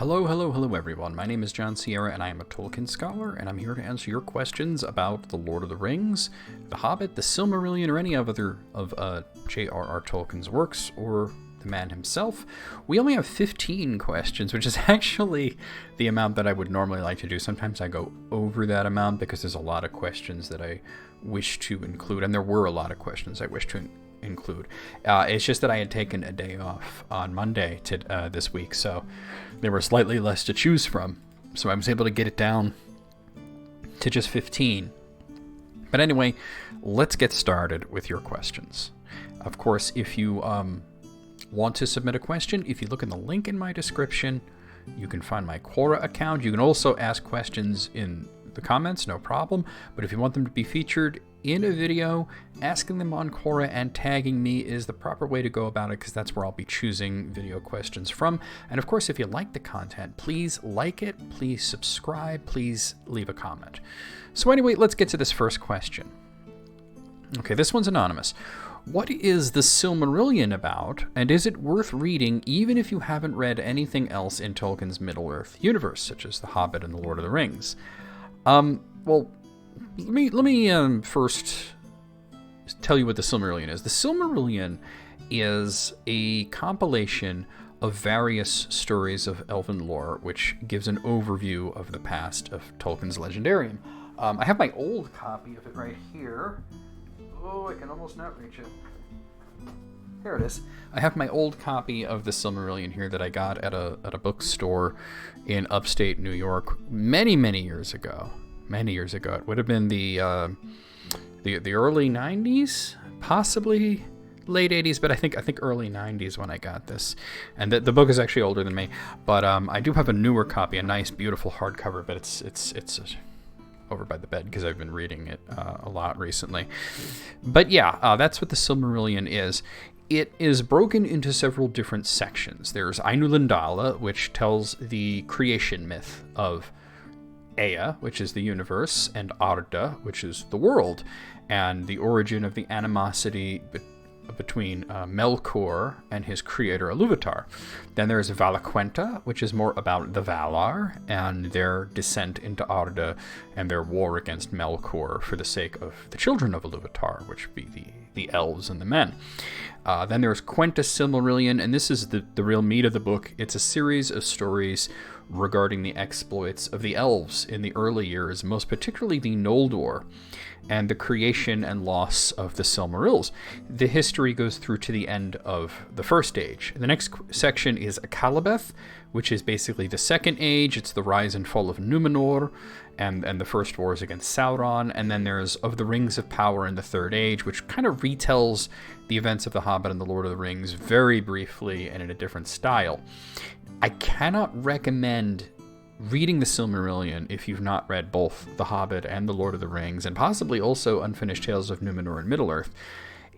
Hello, hello, hello everyone. My name is John Sierra and I am a Tolkien scholar, and I'm here to answer your questions about The Lord of the Rings, The Hobbit, The Silmarillion, or any other of J.R.R. Tolkien's works, or the man himself. We only have 15 questions, which is actually the amount that I would normally like to do. Sometimes I go over that amount because there's a lot of questions that I wish to include, and there were a lot of questions I wish to include. It's just that I had taken a day off on Monday this week, so there were slightly less to choose from. So I was able to get it down to just 15. But anyway, let's get started with your questions. Of course, if you want to submit a question, if you look in the link in my description, you can find my Quora account. You can also ask questions in the comments, no problem. But if you want them to be featured in a video, asking them on Quora and tagging me is the proper way to go about it, because that's where I'll be choosing video questions from. And of course, if you like the content, please like it, please subscribe, please leave a comment. So anyway, let's get to this first question. Okay, this one's anonymous. What is the Silmarillion about, and is it worth reading even if you haven't read anything else in Tolkien's Middle-earth universe, such as The Hobbit and The Lord of the Rings? Well, let me first tell you what the Silmarillion is. The Silmarillion is a compilation of various stories of elven lore, which gives an overview of the past of Tolkien's Legendarium. I have my old copy of it right here. Oh, I can almost not reach it. There it is. I have my old copy of the Silmarillion here that I got at a bookstore in upstate New York many years ago. Many years ago. It would have been the early 90s, possibly late 80s, but I think early 90s when I got this. And the book is actually older than me, but I do have a newer copy, a nice, beautiful hardcover, but it's over by the bed because I've been reading it a lot recently. But yeah, that's what the Silmarillion is. It is broken into several different sections. There's Ainulindala, which tells the creation myth of Ea, which is the universe, and Arda, which is the world, and the origin of the animosity between Melkor and his creator Iluvatar. Then there's Valaquenta, which is more about the Valar and their descent into Arda and their war against Melkor for the sake of the children of Iluvatar, which would be the elves and the men. Then there's Quenta Silmarillion, and this is the real meat of the book. It's a series of stories regarding the exploits of the elves in the early years, most particularly the Noldor, and the creation and loss of the Silmarils. The history goes through to the end of the First Age. The next section is Akalabeth, which is basically the Second Age. It's the rise and fall of Numenor and the first wars against Sauron. And then there's Of the Rings of Power in the Third Age, which kind of retells the events of The Hobbit and The Lord of the Rings very briefly and in a different style. I cannot recommend reading the Silmarillion if you've not read both The Hobbit and The Lord of the Rings, and possibly also Unfinished Tales of Numenor and Middle-earth.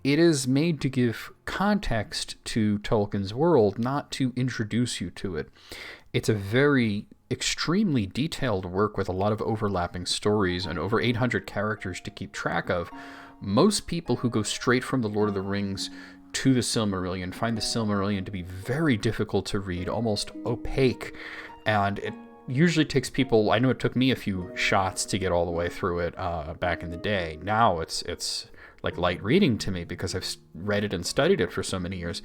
It is made to give context to Tolkien's world, not to introduce you to it. It's a very extremely detailed work with a lot of overlapping stories and over 800 characters to keep track of. Most people who go straight from The Lord of the Rings to the Silmarillion find the Silmarillion to be very difficult to read, almost opaque, and it usually takes people, I know it took me a few shots to get all the way through it back in the day. Now it's like light reading to me because I've read it and studied it for so many years,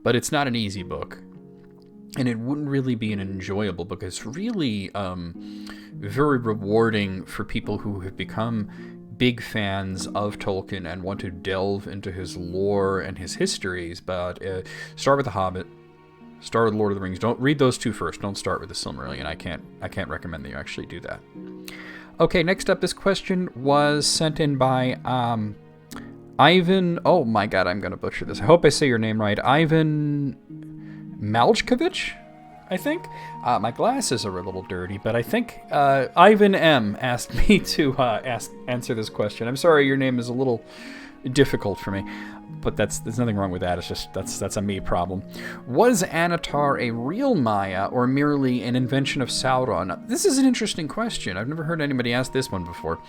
but it's not an easy book, and it wouldn't really be an enjoyable book. It's really very rewarding for people who have become big fans of Tolkien and want to delve into his lore and his histories. But start with The Hobbit, start with Lord of the Rings. Don't read those two first. Don't start with the Silmarillion. I can't recommend that you actually do that. Okay, next up, this question was sent in by Ivan. Oh my God, I'm gonna butcher this. I hope I say your name right. Ivan Maljkovic, I think. My glasses are a little dirty, but I think Ivan M asked me to answer this question. I'm sorry, your name is a little difficult for me, but there's nothing wrong with that. It's just that's a me problem. Was Annatar a real Maya or merely an invention of Sauron? This is an interesting question. I've never heard anybody ask this one before.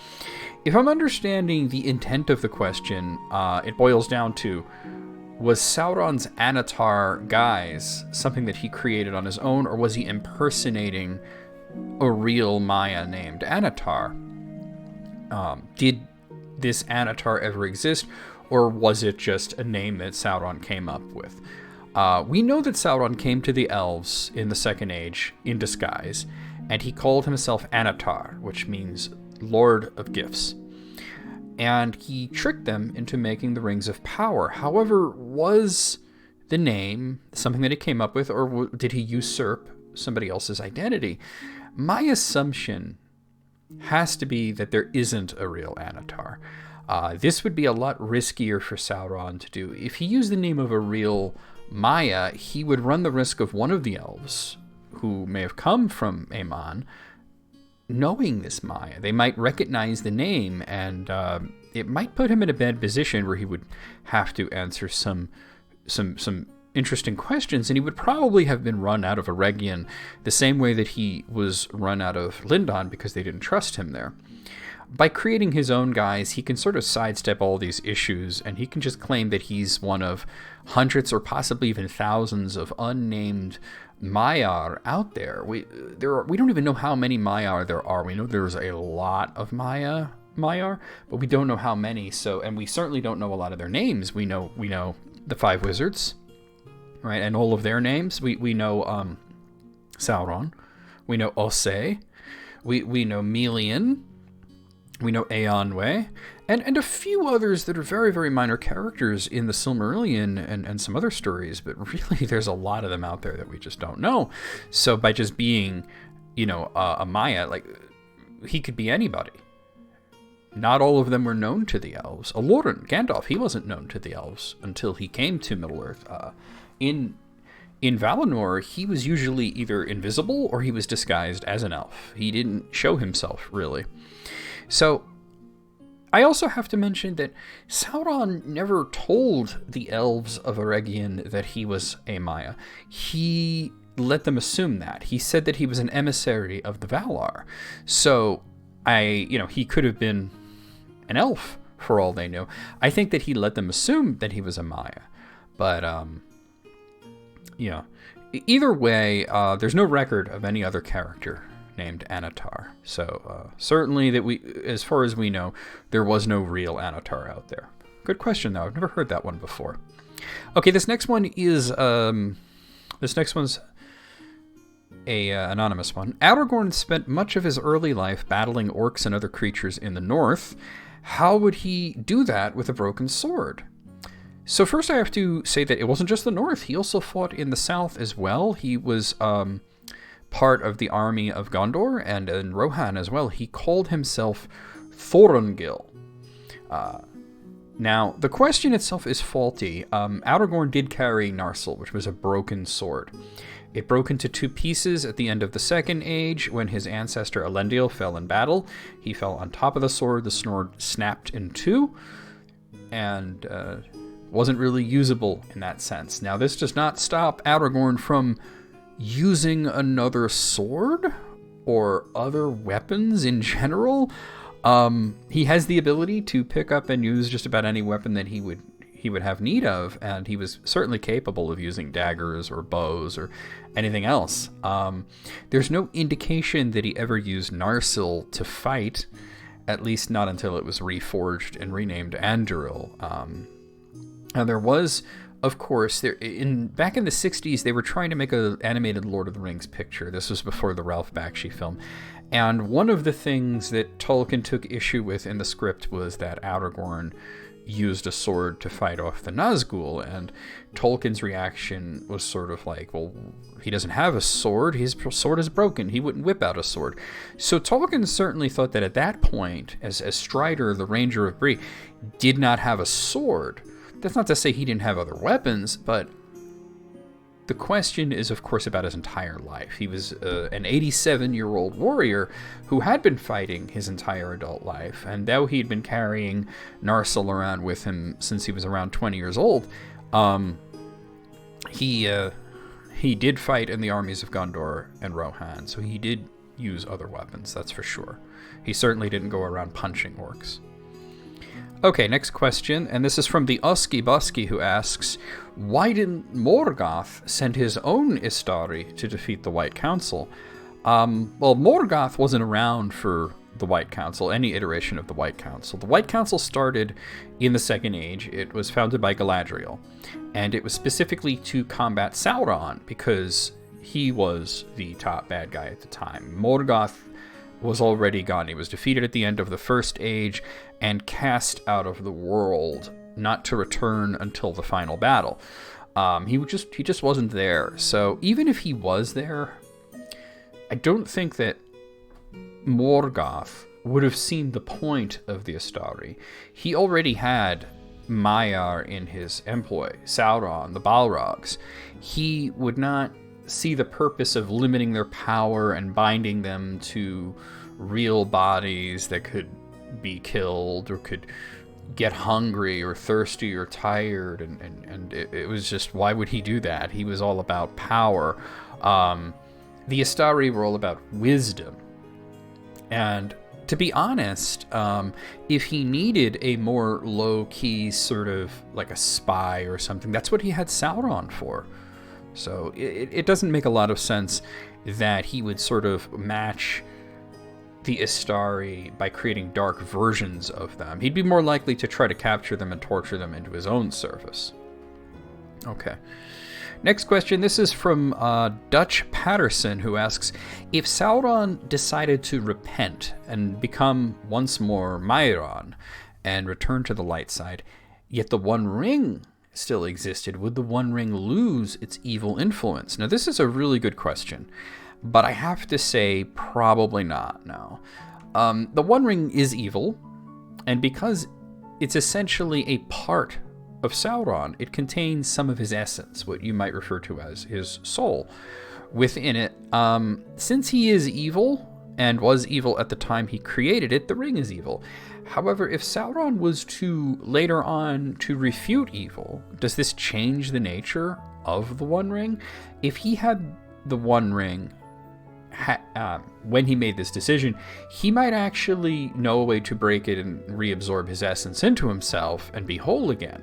If I'm understanding the intent of the question, it boils down to, was Sauron's Annatar guise something that he created on his own, or was he impersonating a real Maya named Annatar? Did this Annatar ever exist, or was it just a name that Sauron came up with? We know that Sauron came to the elves in the Second Age in disguise, and he called himself Annatar, which means Lord of Gifts. And he tricked them into making the Rings of Power. However, was the name something that he came up with, or did he usurp somebody else's identity? My assumption has to be that there isn't a real Annatar. This would be a lot riskier for Sauron to do. If he used the name of a real Maya, he would run the risk of one of the elves, who may have come from Aman, knowing this Maya. They might recognize the name, and it might put him in a bad position where he would have to answer some interesting questions, and he would probably have been run out of Eregion the same way that he was run out of Lindon because they didn't trust him there. By creating his own guys, he can sort of sidestep all these issues, and he can just claim that he's one of hundreds or possibly even thousands of unnamed Maiar out there. We don't even know how many Maiar there are. We know there's a lot of Maiar, but we don't know how many. So, and we certainly don't know a lot of their names. We know the 5 wizards, right, and all of their names. We know Sauron. We know Osei. We know Melian. We know Eonwe, and a few others that are very, very minor characters in the Silmarillion and some other stories, but really there's a lot of them out there that we just don't know. So by just being, a Maya, like, he could be anybody. Not all of them were known to the elves. Aloran, Gandalf, he wasn't known to the elves until he came to Middle-earth. In Valinor, he was usually either invisible or he was disguised as an elf. He didn't show himself, really. So, I also have to mention that Sauron never told the elves of Eregion that he was a Maya. He let them assume that. He said that he was an emissary of the Valar. So, he could have been an elf for all they knew. I think that he let them assume that he was a Maya. But, either way, there's no record of any other character named Annatar. So certainly as far as we know, there was no real Annatar out there. Good question though. I've never heard that one before. Okay, this next one's a anonymous one. Aragorn spent much of his early life battling orcs and other creatures in the north. How would he do that with a broken sword? So first I have to say that it wasn't just the north. He also fought in the south as well. He was part of the army of Gondor and in Rohan as well. He called himself Thorongil. Now, the question itself is faulty. Aragorn did carry Narsil, which was a broken sword. It broke into 2 pieces at the end of the Second Age when his ancestor Elendil fell in battle. He fell on top of the sword snapped in 2, and wasn't really usable in that sense. Now, this does not stop Aragorn from using another sword or other weapons in general. He has the ability to pick up and use just about any weapon that he would have need of, and he was certainly capable of using daggers or bows or anything else. There's no indication that he ever used Narsil to fight, at least not until it was reforged and renamed Anduril. Now there was, of course, back in the 60s, they were trying to make an animated Lord of the Rings picture. This was before the Ralph Bakshi film. And one of the things that Tolkien took issue with in the script was that Aragorn used a sword to fight off the Nazgul. And Tolkien's reaction was sort of like, well, he doesn't have a sword. His sword is broken. He wouldn't whip out a sword. So Tolkien certainly thought that at that point, as Strider, the Ranger of Bree, did not have a sword. That's not to say he didn't have other weapons, but the question is, of course, about his entire life. He was an 87-year-old warrior who had been fighting his entire adult life, and though he'd been carrying Narsil around with him since he was around 20 years old, he did fight in the armies of Gondor and Rohan, so he did use other weapons, that's for sure. He certainly didn't go around punching orcs. Okay, next question, and this is from the Usky Busky, who asks, why didn't Morgoth send his own Istari to defeat the White Council? Well, Morgoth wasn't around for the White Council, any iteration of the White Council. The White Council started in the Second Age. It was founded by Galadriel, and it was specifically to combat Sauron, because he was the top bad guy at the time. Morgoth was already gone. He was defeated at the end of the First Age and cast out of the world, not to return until the final battle. He just wasn't there. So even if he was there, I don't think that Morgoth would have seen the point of the Istari. He already had Maiar in his employ, Sauron, the Balrogs. He would not see the purpose of limiting their power and binding them to real bodies that could be killed or could get hungry or thirsty or tired, and it was just, why would he do that? He was all about power. The Istari were all about wisdom. And to be honest, if he needed a more low-key sort of like a spy or something, that's what he had Sauron for. So it doesn't make a lot of sense that he would sort of match the Istari by creating dark versions of them. He'd be more likely to try to capture them and torture them into his own service. Okay. Next question. This is from Dutch Patterson, who asks, if Sauron decided to repent and become once more Mairon and return to the light side, yet the One Ring still existed, would the One Ring lose its evil influence? Now, this is a really good question, but I have to say probably not, no. The One Ring is evil, and because it's essentially a part of Sauron, it contains some of his essence, what you might refer to as his soul, within it. Since he is evil, and was evil at the time he created it, the ring is evil. However, if Sauron was to, later on, to refute evil, does this change the nature of the One Ring? If he had the One Ring, when he made this decision, he might actually know a way to break it and reabsorb his essence into himself and be whole again.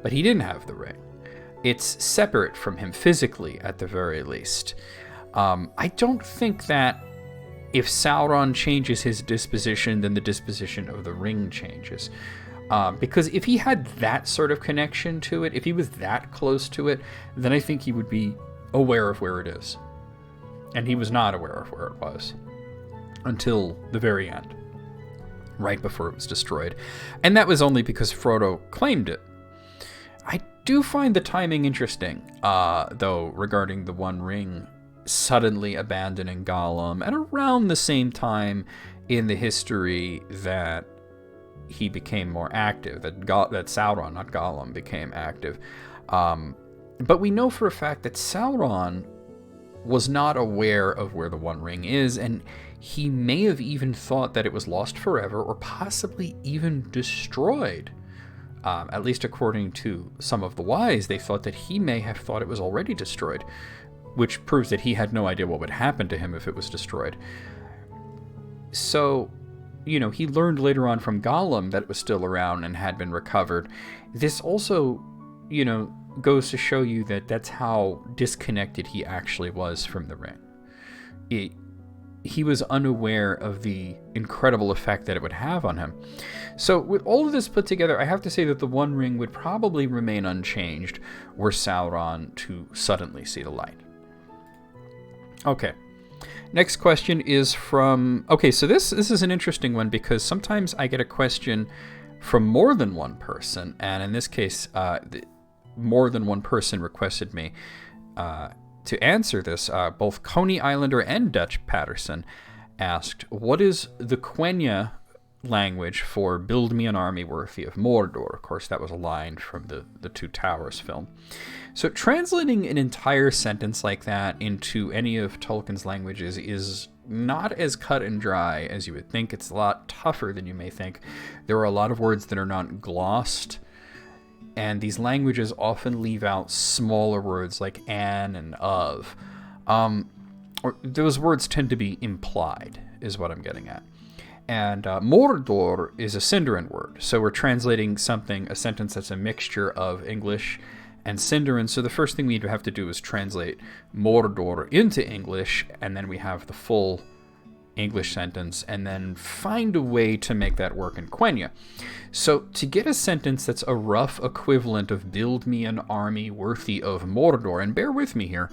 But he didn't have the ring. It's separate from him physically, at the very least. I don't think that if Sauron changes his disposition, then the disposition of the ring changes. Because if he had that sort of connection to it, if he was that close to it, then I think he would be aware of where it is. And he was not aware of where it was until the very end, right before it was destroyed. And that was only because Frodo claimed it. I do find the timing interesting, though, regarding the One Ring suddenly abandoning Gollum at around the same time in the history that he became more active, that Sauron, not Gollum, became active. But we know for a fact that Sauron was not aware of where the One Ring is, and he may have even thought that it was lost forever or possibly even destroyed. At least according to some of the wise, they thought that he may have thought it was already destroyed, which proves that he had no idea what would happen to him if it was destroyed. So, he learned later on from Gollum that it was still around and had been recovered. This also, goes to show you that that's how disconnected he actually was from the ring. He was unaware of the incredible effect that it would have on him. So with all of this put together, I have to say that the One Ring would probably remain unchanged were Sauron to suddenly see the light. Okay. Next question is from... Okay, so this is an interesting one because sometimes I get a question from more than one person, and in this case, more than one person requested me to answer this. Both Coney Islander and Dutch Patterson asked, what is the Quenya language for build me an army worthy of Mordor? Of course, that was a line from the Two Towers film. So translating an entire sentence like that into any of Tolkien's languages is not as cut and dry as you would think. It's a lot tougher than you may think. There are a lot of words that are not glossed, and these languages often leave out smaller words like an and of. Or those words tend to be implied, is what I'm getting at. And Mordor is a Sindarin word. So we're translating a sentence that's a mixture of English and Sindarin. So the first thing we'd have to do is translate Mordor into English, and then we have the full English sentence, and then find a way to make that work in Quenya. So to get a sentence that's a rough equivalent of build me an army worthy of Mordor, and bear with me here,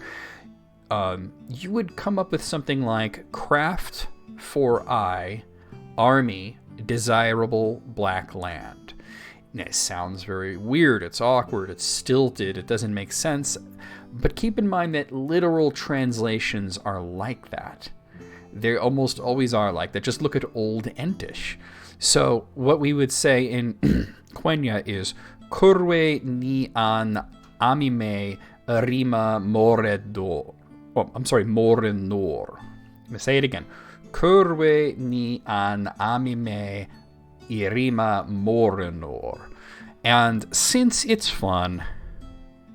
you would come up with something like craft for army desirable black land. And it sounds very weird, it's awkward, it's stilted, it doesn't make sense, but keep in mind that literal translations are like that. They almost always are like that. Just look at Old Entish. So what we would say in Quenya is Curve ni an amime rima moredor. Oh, I'm sorry, morenor. Let me say it again. Curve ni an amime irima morenor. And since it's fun,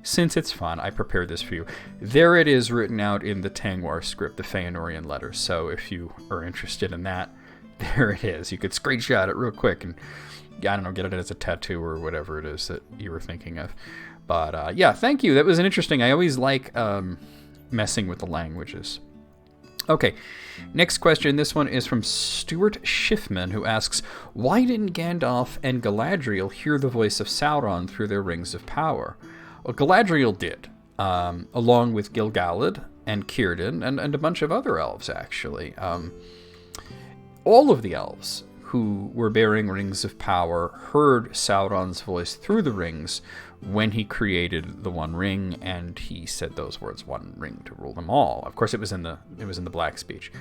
I prepared this for you. There it is written out in the Tangwar script, the Feanorian letters. So if you are interested in that, there it is. You could screenshot it real quick and, I don't know, get it as a tattoo or whatever it is that you were thinking of. But yeah, thank you. That was an interesting. I always like messing with the languages. Okay, next question. This one is from Stuart Schiffman, who asks, why didn't Gandalf and Galadriel hear the voice of Sauron through their rings of power? Well, Galadriel did, along with Gil-galad and Círdan and a bunch of other elves, actually. All of the elves who were bearing rings of power heard Sauron's voice through the rings when he created the One Ring, and he said those words, "One ring to rule them all." Of course, it was in the Black Speech.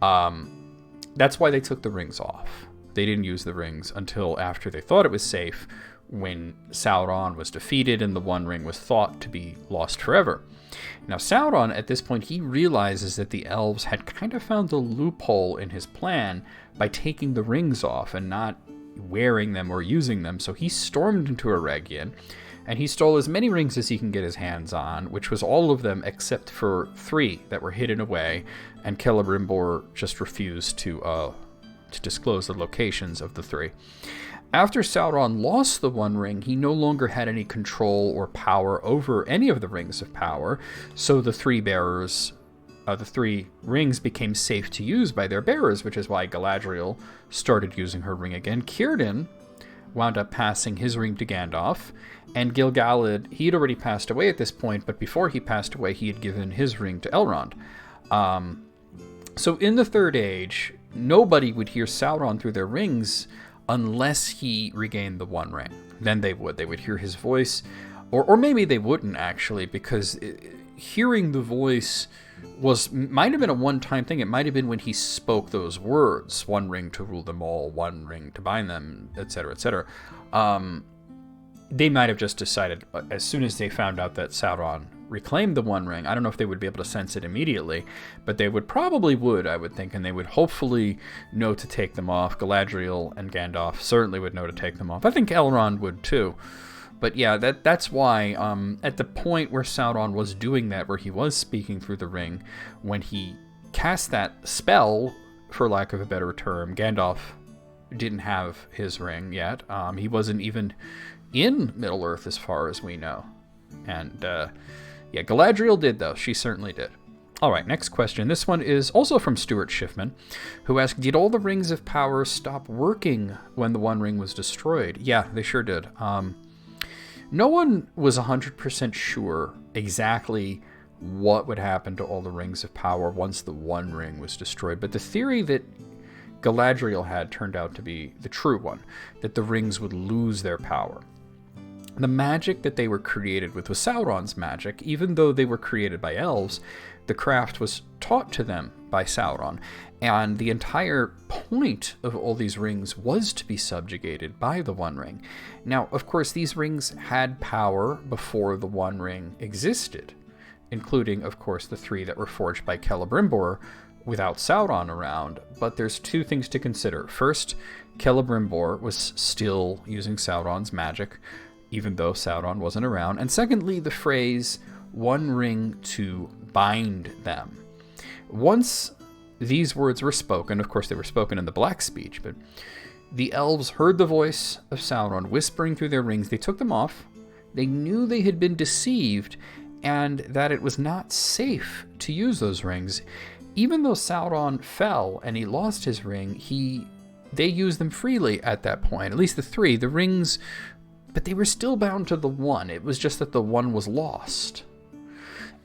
That's why they took the rings off. They didn't use the rings until after they thought it was safe, when Sauron was defeated and the One Ring was thought to be lost forever. Now Sauron, at this point, he realizes that the elves had kind of found the loophole in his plan by taking the rings off and not wearing them or using them, so he stormed into Eregion, and he stole as many rings as he can get his hands on, which was all of them except for 3 that were hidden away, and Celebrimbor just refused to disclose the locations of the 3. After Sauron lost the One Ring, he no longer had any control or power over any of the rings of power, so the 3 bearers, the 3 rings became safe to use by their bearers, which is why Galadriel started using her ring again. Círdan wound up passing his ring to Gandalf, and Gil-galad, he had already passed away at this point, but before he passed away, he had given his ring to Elrond. So in the Third Age, nobody would hear Sauron through their rings unless he regained the One Ring. Then they would hear his voice, or maybe they wouldn't, actually, because hearing the voice might have been a one-time thing. It might have been when he spoke those words, "One ring to rule them all, one ring to bind them," etc., etc. They might have just decided, as soon as they found out that Sauron reclaimed the One Ring, I don't know if they would be able to sense it immediately, but they probably would, I would think, and they would hopefully know to take them off. Galadriel and Gandalf certainly would know to take them off. I think Elrond would too. But yeah, that's why at the point where Sauron was doing that, where he was speaking through the ring, when he cast that spell, for lack of a better term, Gandalf didn't have his ring yet. He wasn't even in Middle-earth as far as we know. And yeah, Galadriel did, though. She certainly did. All right, next question. This one is also from Stuart Schiffman, who asked, did all the rings of power stop working when the One Ring was destroyed? Yeah, they sure did. No one was 100% sure exactly what would happen to all the rings of power once the One Ring was destroyed, but the theory that Galadriel had turned out to be the true one, that the rings would lose their power. The magic that they were created with was Sauron's magic. Even though they were created by elves, the craft was taught to them by Sauron, and the entire point of all these rings was to be subjugated by the One Ring. Now, of course, these rings had power before the One Ring existed, including, of course, the 3 that were forged by Celebrimbor without Sauron around. But there's 2 things to consider. First, Celebrimbor was still using Sauron's magic, even though Sauron wasn't around. And secondly, the phrase, "one ring to bind them." Once these words were spoken. Of course, they were spoken in the Black speech, but the elves heard the voice of Sauron whispering through their rings. They took them off. They knew they had been deceived and that it was not safe to use those rings. Even though Sauron fell and he lost his ring, they used them freely at that point, at least the three, the rings, but they were still bound to the one. It was just that the one was lost.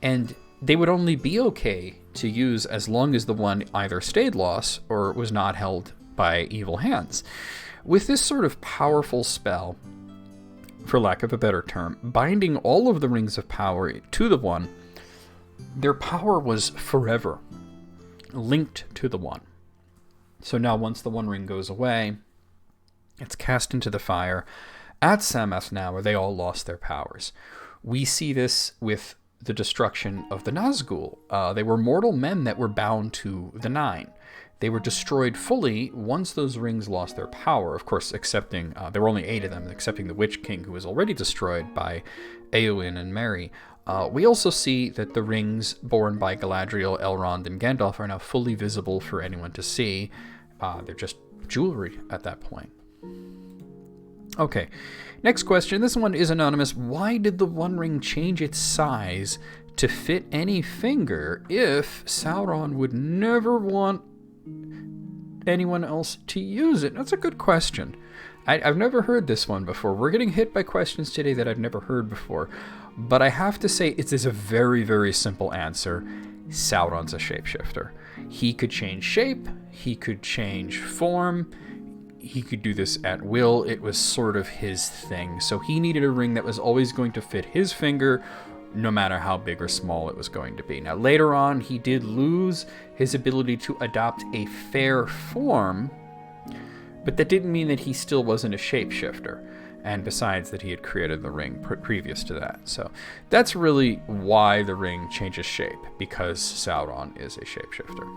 And they would only be okay to use as long as the one either stayed lost or was not held by evil hands. With this sort of powerful spell, for lack of a better term, binding all of the rings of power to the one, their power was forever linked to the one. So now once the one ring goes away, it's cast into the fire at Samath now, where they all lost their powers. We see this with the destruction of the Nazgul. They were mortal men that were bound to the Nine. They were destroyed fully once those rings lost their power, of course, excepting, there were only 8 of them, excepting the Witch King, who was already destroyed by Eowyn and Merry. We also see that the rings borne by Galadriel, Elrond, and Gandalf are now fully visible for anyone to see. They're just jewelry at that point. Okay, next question. This one is anonymous. Why did the One Ring change its size to fit any finger if Sauron would never want anyone else to use it? That's a good question. I've never heard this one before. We're getting hit by questions today that I've never heard before. But I have to say, it is a very, very simple answer. Sauron's a shapeshifter. He could change shape. He could change form. He could do this at will. It was sort of his thing. So he needed a ring that was always going to fit his finger, no matter how big or small it was going to be. Now, later on, he did lose his ability to adopt a fair form, but that didn't mean that he still wasn't a shapeshifter. And besides that, he had created the ring previous to that. So that's really why the ring changes shape, because Sauron is a shapeshifter.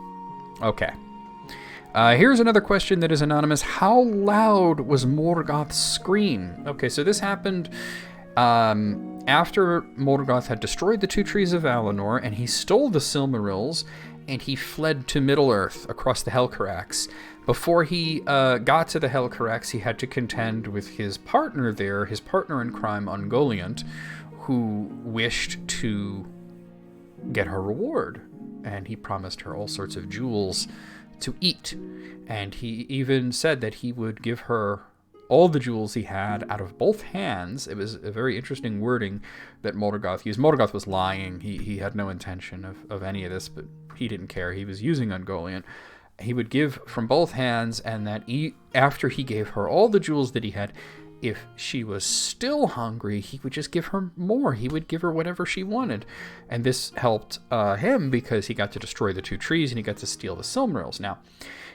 Okay. Here's another question that is anonymous. How loud was Morgoth's scream? Okay, so this happened after Morgoth had destroyed the 2 trees of Valinor, and he stole the Silmarils, and he fled to Middle-earth across the Helcarax. Before he got to the Helcarax, he had to contend with his partner there, his partner in crime, Ungoliant, who wished to get her reward. And he promised her all sorts of jewels to eat. And he even said that he would give her all the jewels he had out of both hands. It was a very interesting wording that Morgoth used. Morgoth was lying. He had no intention of any of this, but he didn't care. He was using Ungoliant. He would give from both hands, and that after he gave her all the jewels that he had, if she was still hungry, he would just give her more. He would give her whatever she wanted. And this helped him because he got to destroy the 2 trees and he got to steal the Silmarils. Now,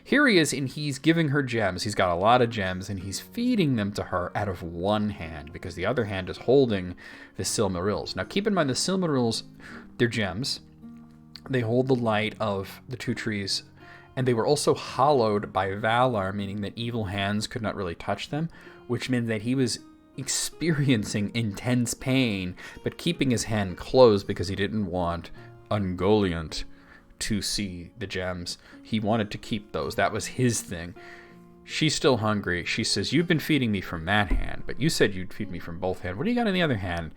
here he is, and he's giving her gems. He's got a lot of gems, and he's feeding them to her out of one hand because the other hand is holding the Silmarils. Now, keep in mind, the Silmarils, they're gems. They hold the light of the 2 trees, and they were also hallowed by Valar, meaning that evil hands could not really touch them, which meant that he was experiencing intense pain, but keeping his hand closed because he didn't want Ungoliant to see the gems. He wanted to keep those. That was his thing. She's still hungry. She says, "You've been feeding me from that hand, but you said you'd feed me from both hands. What do you got in the other hand?"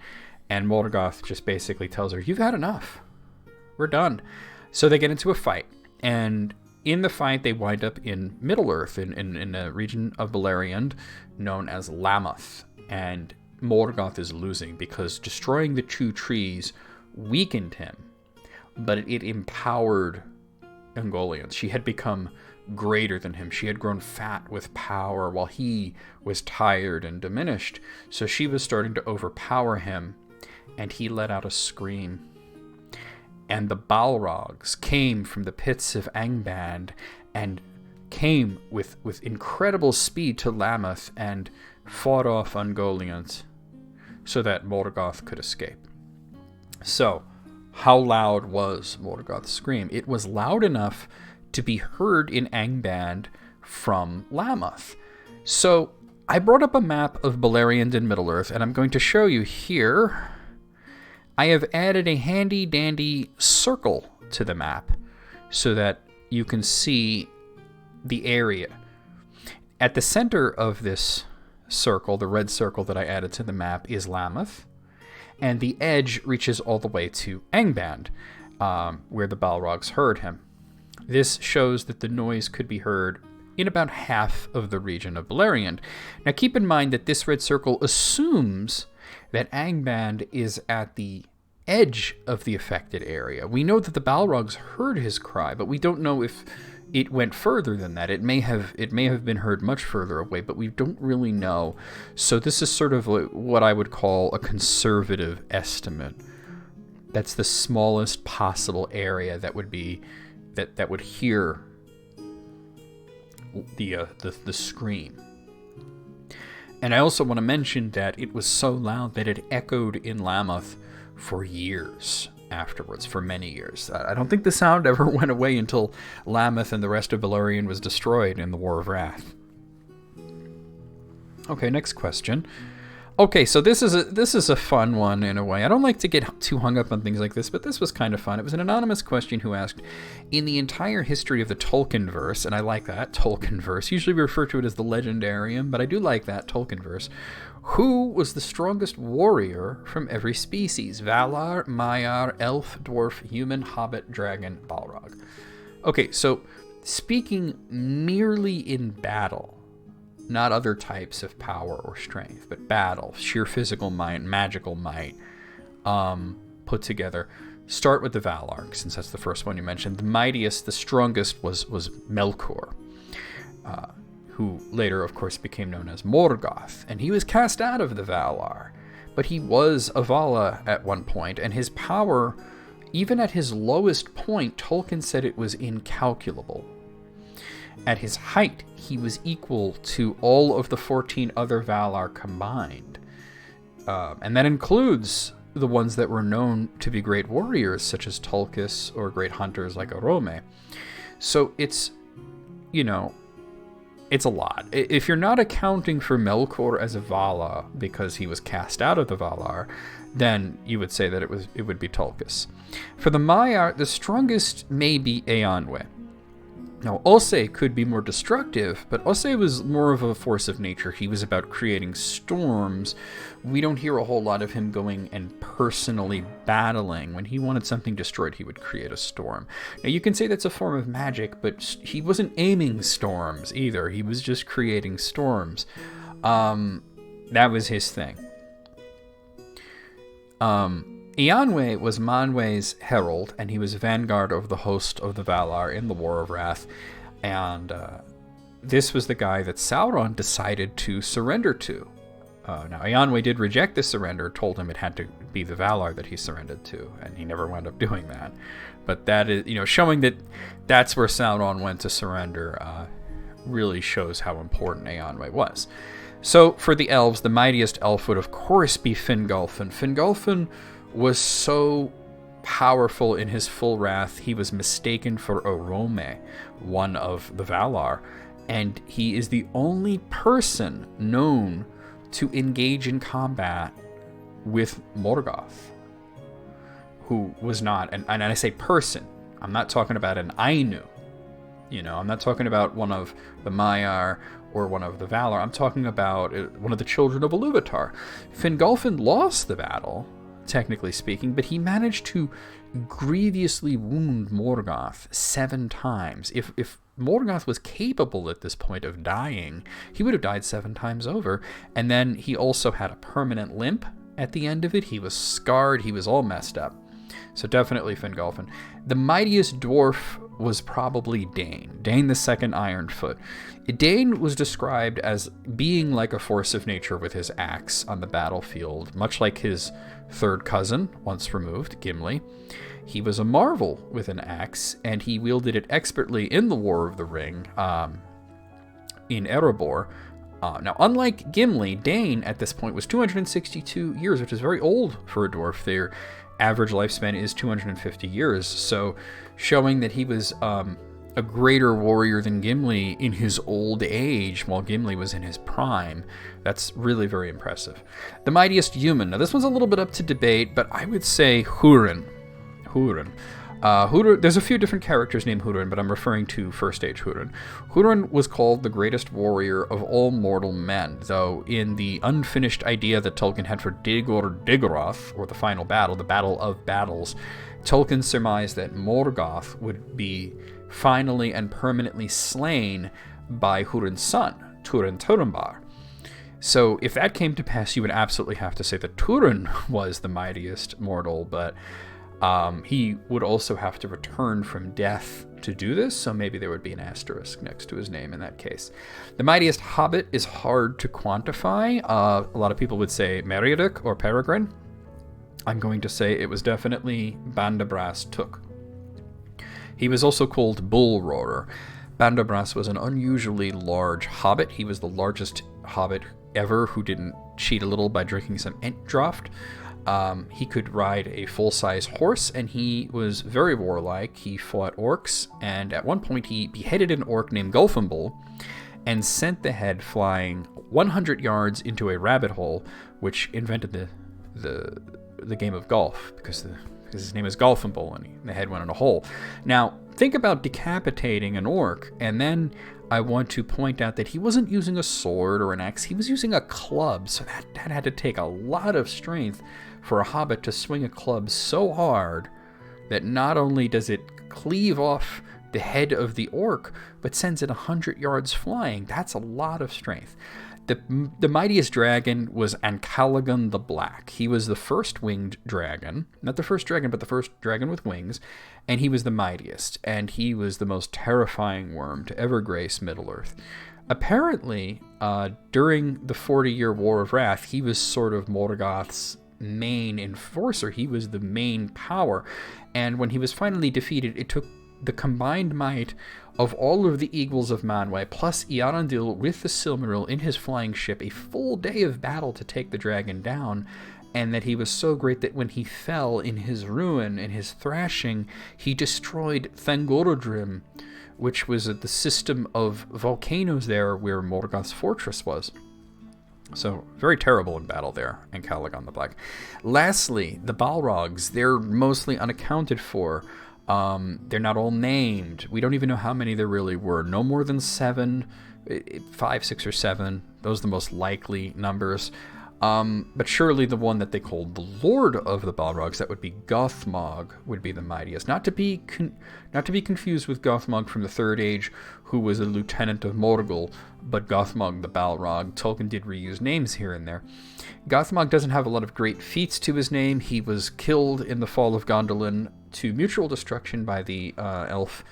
And Morgoth just basically tells her, "You've had enough. We're done." So they get into a fight, and in the fight, they wind up in Middle-earth, in a region of Beleriand known as Lamoth. And Morgoth is losing because destroying the 2 trees weakened him, but it empowered Ungoliant. She had become greater than him. She had grown fat with power while he was tired and diminished. So she was starting to overpower him, and he let out a scream. And the Balrogs came from the pits of Angband and came with incredible speed to Lamoth and fought off Ungoliant so that Morgoth could escape. So, how loud was Morgoth's scream? It was loud enough to be heard in Angband from Lamoth. So, I brought up a map of Beleriand and Middle-earth, and I'm going to show you here. I have added a handy-dandy circle to the map so that you can see the area. At the center of this circle, the red circle that I added to the map, is Lamath, and the edge reaches all the way to Angband, where the Balrogs heard him. This shows that the noise could be heard in about half of the region of Beleriand. Now keep in mind that this red circle assumes that Angband is at the edge of the affected area. We know that the Balrogs heard his cry, but we don't know if it went further than that. It may have been heard much further away, but we don't really know. So this is sort of what I would call a conservative estimate. That's the smallest possible area that would be that would hear the scream. And I also want to mention that it was so loud that it echoed in Lamath for years afterwards, for many years. I don't think the sound ever went away until Lamath and the rest of Beleriand was destroyed in the War of Wrath. Okay, next question. Okay, so this is a fun one in a way. I don't like to get too hung up on things like this, but this was kind of fun. It was an anonymous question who asked, in the entire history of the Tolkienverse, and I like that, Tolkienverse, usually we refer to it as the Legendarium, but I do like that, Tolkienverse, who was the strongest warrior from every species? Valar, Maiar, elf, dwarf, human, hobbit, dragon, Balrog. Okay, so speaking merely in battle, not other types of power or strength, but battle, sheer physical might, magical might, put together. Start with the Valar, since that's the first one you mentioned. The mightiest, the strongest was Melkor, who later, of course, became known as Morgoth, and he was cast out of the Valar, but he was a Vala at one point, and his power, even at his lowest point, Tolkien said it was incalculable. At his height, he was equal to all of the 14 other Valar combined. And that includes the ones that were known to be great warriors, such as Tulkas, or great hunters like Orome. So it's a lot. If you're not accounting for Melkor as a Vala because he was cast out of the Valar, then you would say that it would be Tulkas. For the Maiar, the strongest may be Eonwe. Now, Ose could be more destructive, but Ose was more of a force of nature. He was about creating storms. We don't hear a whole lot of him going and personally battling. When he wanted something destroyed, he would create a storm. Now, you can say that's a form of magic, but he wasn't aiming storms either. He was just creating storms. That was his thing. Eonwe was Manwë's herald, and he was vanguard of the host of the Valar in the War of Wrath, and this was the guy that Sauron decided to surrender to. Now, Eonwe did reject the surrender, told him it had to be the Valar that he surrendered to, and he never wound up doing that. But that is, showing that that's where Sauron went to surrender, really shows how important Eonwe was. So, for the elves, the mightiest elf would, of course, be Fingolfin. Fingolfin was so powerful in his full wrath, he was mistaken for Orome, one of the Valar, and he is the only person known to engage in combat with Morgoth, who was not, and I say person, I'm not talking about an Ainu, I'm not talking about one of the Maiar or one of the Valar, I'm talking about one of the children of Ilúvatar. Fingolfin lost the battle, technically speaking, but he managed to grievously wound Morgoth 7 times. If Morgoth was capable at this point of dying, he would have died 7 times over. And then he also had a permanent limp at the end of it. He was scarred. He was all messed up. So definitely Fingolfin. The mightiest dwarf was probably Dain. Dain the Second Ironfoot. Dain was described as being like a force of nature with his axe on the battlefield, much like his third cousin, once removed, Gimli. He was a marvel with an axe, and he wielded it expertly in the War of the Ring in Erebor. Now, unlike Gimli, Dain at this point was 262 years, which is very old for a dwarf. Their average lifespan is 250 years, so showing that he was a greater warrior than Gimli in his old age, while Gimli was in his prime. That's really very impressive. The mightiest human. Now, this one's a little bit up to debate, but I would say Hurin. There's a few different characters named Hurin, but I'm referring to First Age Hurin. Hurin was called the greatest warrior of all mortal men, though in the unfinished idea that Tolkien had for Digor Digoroth, or the final battle, the Battle of Battles, Tolkien surmised that Morgoth would be finally and permanently slain by Hurin's son, Turin Turambar. So if that came to pass, you would absolutely have to say that Turin was the mightiest mortal, but he would also have to return from death to do this, so maybe there would be an asterisk next to his name in that case. The mightiest hobbit is hard to quantify. A lot of people would say Meriadoc or Peregrine. I'm going to say it was definitely Bandabras Took. He was also called Bull Roarer. Bandabras was an unusually large hobbit. He was the largest hobbit ever who didn't cheat a little by drinking some Ent draught. He could ride a full-size horse, and he was very warlike. He fought orcs, and at one point he beheaded an orc named Gulfumble and sent the head flying 100 yards into a rabbit hole, which invented the game of golf, because his name is Gulfumble, and the head went in a hole. Now, think about decapitating an orc, and then I want to point out that he wasn't using a sword or an axe, he was using a club, so that had to take a lot of strength for a hobbit to swing a club so hard that not only does it cleave off the head of the orc, but sends it 100 yards flying. That's a lot of strength. The mightiest dragon was Ancalagon the Black. He was the first winged dragon. Not the first dragon, but the first dragon with wings. And he was the mightiest. And he was the most terrifying worm to ever grace Middle-earth. Apparently, during the 40-year War of Wrath, he was sort of Morgoth's main enforcer. He was the main power. And when he was finally defeated, it took the combined might of all of the Eagles of Manwë, plus Earendil with the Silmaril in his flying ship, a full day of battle to take the dragon down, and that he was so great that when he fell in his ruin, in his thrashing, he destroyed Thangorodrim, which was the system of volcanoes there where Morgoth's fortress was. So, very terrible in battle there, and Calagon the Black. Lastly, the Balrogs, they're mostly unaccounted for. They're not all named. We don't even know how many there really were. No more than 7, 5, 6, or 7. Those are the most likely numbers. But surely the one that they called the Lord of the Balrogs, that would be Gothmog, would be the mightiest. Not to be confused with Gothmog from the Third Age, who was a lieutenant of Morgul, but Gothmog the Balrog. Tolkien did reuse names here and there. Gothmog doesn't have a lot of great feats to his name. He was killed in the fall of Gondolin to mutual destruction by the elf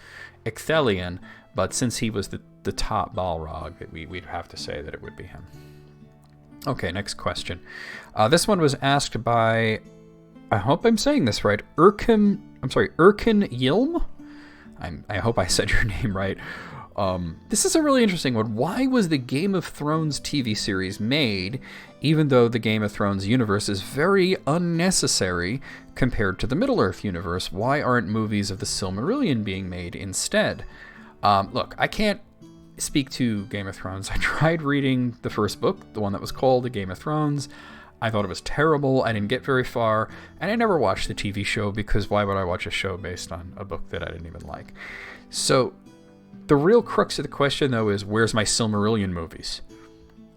Ecthelion, but since he was the top Balrog, we'd have to say that it would be him. Okay, next question. This one was asked by, I hope I'm saying this right, Erkin Yilm? I hope I said your name right. This is a really interesting one. Why was the Game of Thrones TV series made, even though the Game of Thrones universe is very unnecessary compared to the Middle-earth universe? Why aren't movies of the Silmarillion being made instead? Look, I can't speak to Game of Thrones. I tried reading the first book, the one that was called The Game of Thrones. I thought it was terrible. I didn't get very far, and I never watched the TV show because why would I watch a show based on a book that I didn't even like? So the real crux of the question, though, is where's my Silmarillion movies?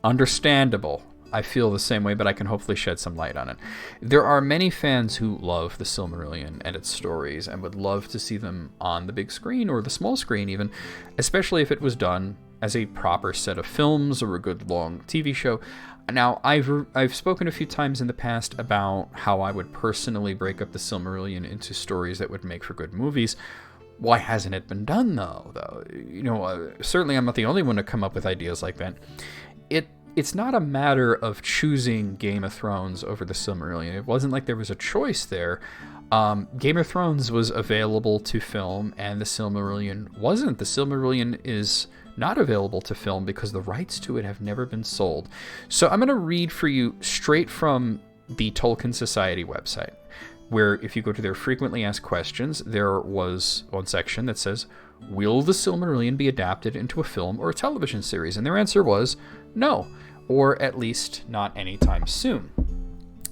Understandable. I feel the same way, but I can hopefully shed some light on it. There are many fans who love the Silmarillion and its stories and would love to see them on the big screen or the small screen even, especially if it was done as a proper set of films or a good long TV show. Now, I've spoken a few times in the past about how I would personally break up the Silmarillion into stories that would make for good movies. Why hasn't it been done, though? Certainly I'm not the only one to come up with ideas like that. It's not a matter of choosing Game of Thrones over the Silmarillion. It wasn't like there was a choice there. Game of Thrones was available to film, and the Silmarillion wasn't. The Silmarillion is not available to film because the rights to it have never been sold. So I'm going to read for you straight from the Tolkien Society website, where if you go to their frequently asked questions, there was one section that says, will the Silmarillion be adapted into a film or a television series? And their answer was no, or at least not anytime soon.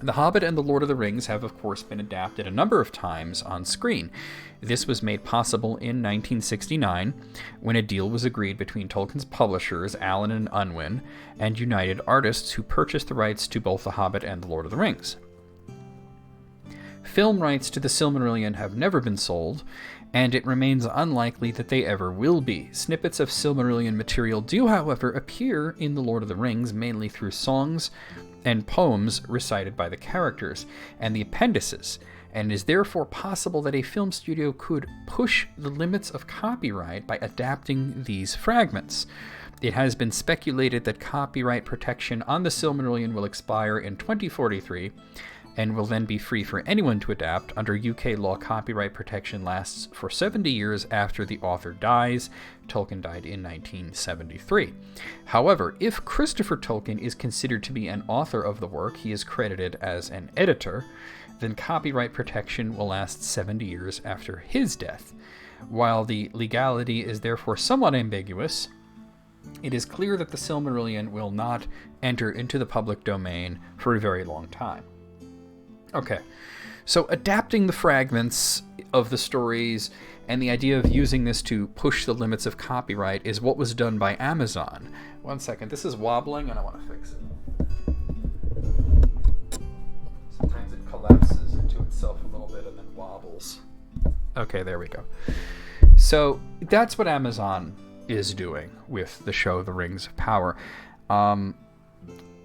The Hobbit and The Lord of the Rings have, of course, been adapted a number of times on screen. This was made possible in 1969 when a deal was agreed between Tolkien's publishers, Allen and Unwin, and United Artists, who purchased the rights to both The Hobbit and The Lord of the Rings. Film rights to the Silmarillion have never been sold, and it remains unlikely that they ever will be. Snippets of Silmarillion material do, however, appear in The Lord of the Rings, mainly through songs and poems recited by the characters and the appendices, and it is therefore possible that a film studio could push the limits of copyright by adapting these fragments. It has been speculated that copyright protection on the Silmarillion will expire in 2043, and will then be free for anyone to adapt. Under UK law, copyright protection lasts for 70 years after the author dies. Tolkien died in 1973. However, if Christopher Tolkien is considered to be an author of the work, he is credited as an editor, then copyright protection will last 70 years after his death. While the legality is therefore somewhat ambiguous, it is clear that the Silmarillion will not enter into the public domain for a very long time. Okay, so adapting the fragments of the stories and the idea of using this to push the limits of copyright is what was done by Amazon. One second, this is wobbling and I want to fix it. Sometimes it collapses into itself a little bit and then wobbles. Okay, there we go. So that's what Amazon is doing with the show The Rings of Power. And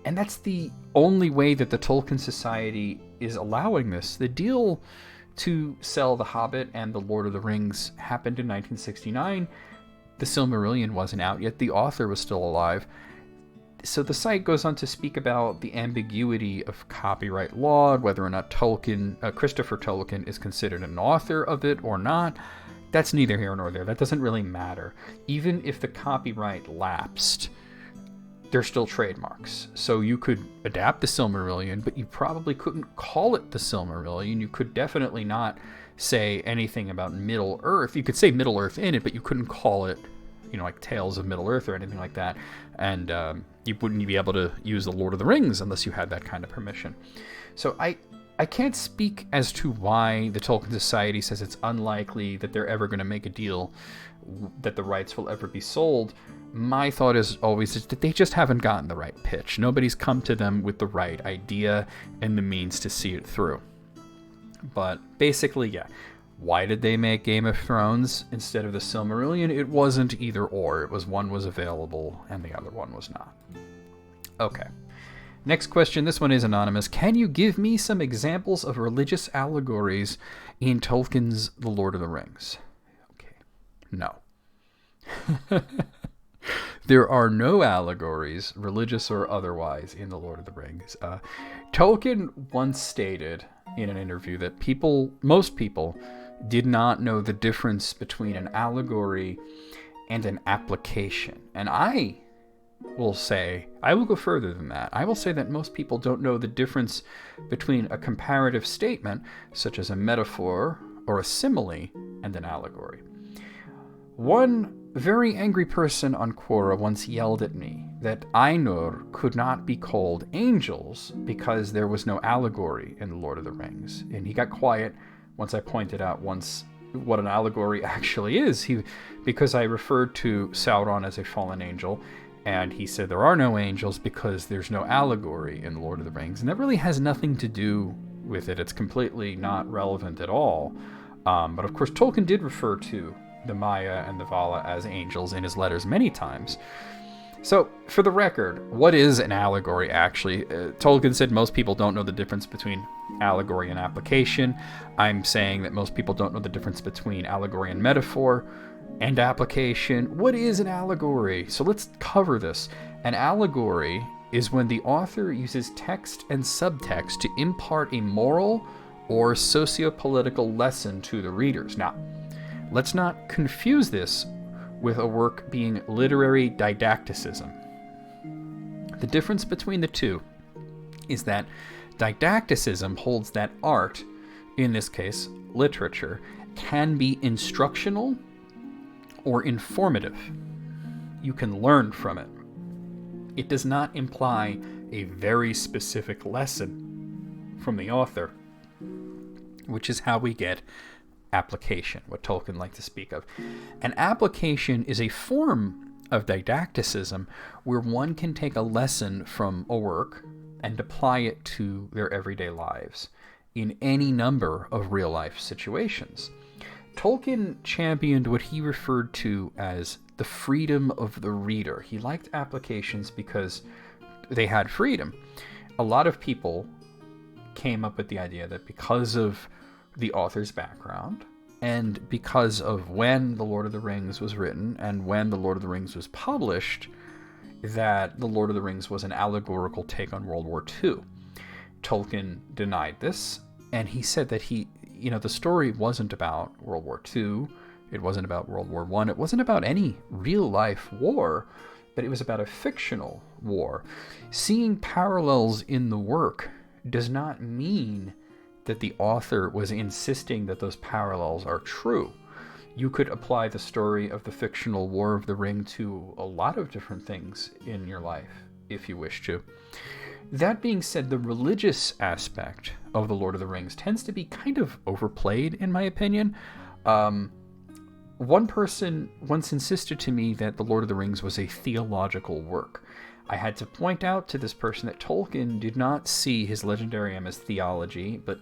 that's the only way that the Tolkien Society is allowing this. The deal to sell The Hobbit and The Lord of the Rings happened in 1969. The Silmarillion wasn't out yet. The author was still alive. So the site goes on to speak about the ambiguity of copyright law, whether or not Christopher Tolkien is considered an author of it or not. That's neither here nor there. That doesn't really matter. Even if the copyright lapsed, they're still trademarks. So you could adapt the Silmarillion, but you probably couldn't call it the Silmarillion. You could definitely not say anything about Middle Earth. You could say Middle Earth in it, but you couldn't call it, like Tales of Middle Earth or anything like that. And you wouldn't be able to use the Lord of the Rings unless you had that kind of permission. So I can't speak as to why the Tolkien Society says it's unlikely that they're ever going to make a deal that the rights will ever be sold. My thought is always that they just haven't gotten the right pitch. Nobody's come to them with the right idea and the means to see it through. But basically, yeah. Why did they make Game of Thrones instead of the Silmarillion? It wasn't either or. It was one was available and the other one was not. Okay. Next question. This one is anonymous. Can you give me some examples of religious allegories in Tolkien's The Lord of the Rings? Okay. No. There are no allegories, religious or otherwise, in The Lord of the Rings. Tolkien once stated in an interview that most people did not know the difference between an allegory and an application. And I will go further than that. I will say that most people don't know the difference between a comparative statement, such as a metaphor or a simile, and an allegory. One very angry person on Quora once yelled at me that Ainur could not be called angels because there was no allegory in The Lord of the Rings. And he got quiet once I pointed out what an allegory actually is. Because I referred to Sauron as a fallen angel, and he said there are no angels because there's no allegory in The Lord of the Rings. And that really has nothing to do with it. It's completely not relevant at all. But of course, Tolkien did refer to the Maya and the Vala as angels in his letters many times. So, for the record, what is an allegory actually? Tolkien said most people don't know the difference between allegory and application. I'm saying that most people don't know the difference between allegory and metaphor and application. What is an allegory? So let's cover this. An allegory is when the author uses text and subtext to impart a moral or socio-political lesson to the readers. Now, let's not confuse this with a work being literary didacticism. The difference between the two is that didacticism holds that art, in this case literature, can be instructional or informative. You can learn from it. It does not imply a very specific lesson. from the author, which is how we get application, what Tolkien liked to speak of. An application is a form of didacticism where one can take a lesson from a work and apply it to their everyday lives in any number of real-life situations. Tolkien championed what he referred to as the freedom of the reader. He liked applications because they had freedom. A lot of people came up with the idea that because of the author's background and because of when The Lord of the Rings was written and when The Lord of the Rings was published, that The Lord of the Rings was an allegorical take on World War II. Tolkien denied this, and he said that the story wasn't about World War II, it wasn't about World War I, it wasn't about any real-life war, but it was about a fictional war. Seeing parallels in the work does not mean that the author was insisting that those parallels are true. You could apply the story of the fictional War of the Ring to a lot of different things in your life, if you wish to. That being said, the religious aspect of The Lord of the Rings tends to be kind of overplayed, in my opinion. One person once insisted to me that The Lord of the Rings was a theological work. I had to point out to this person that Tolkien did not see his legendarium as theology, but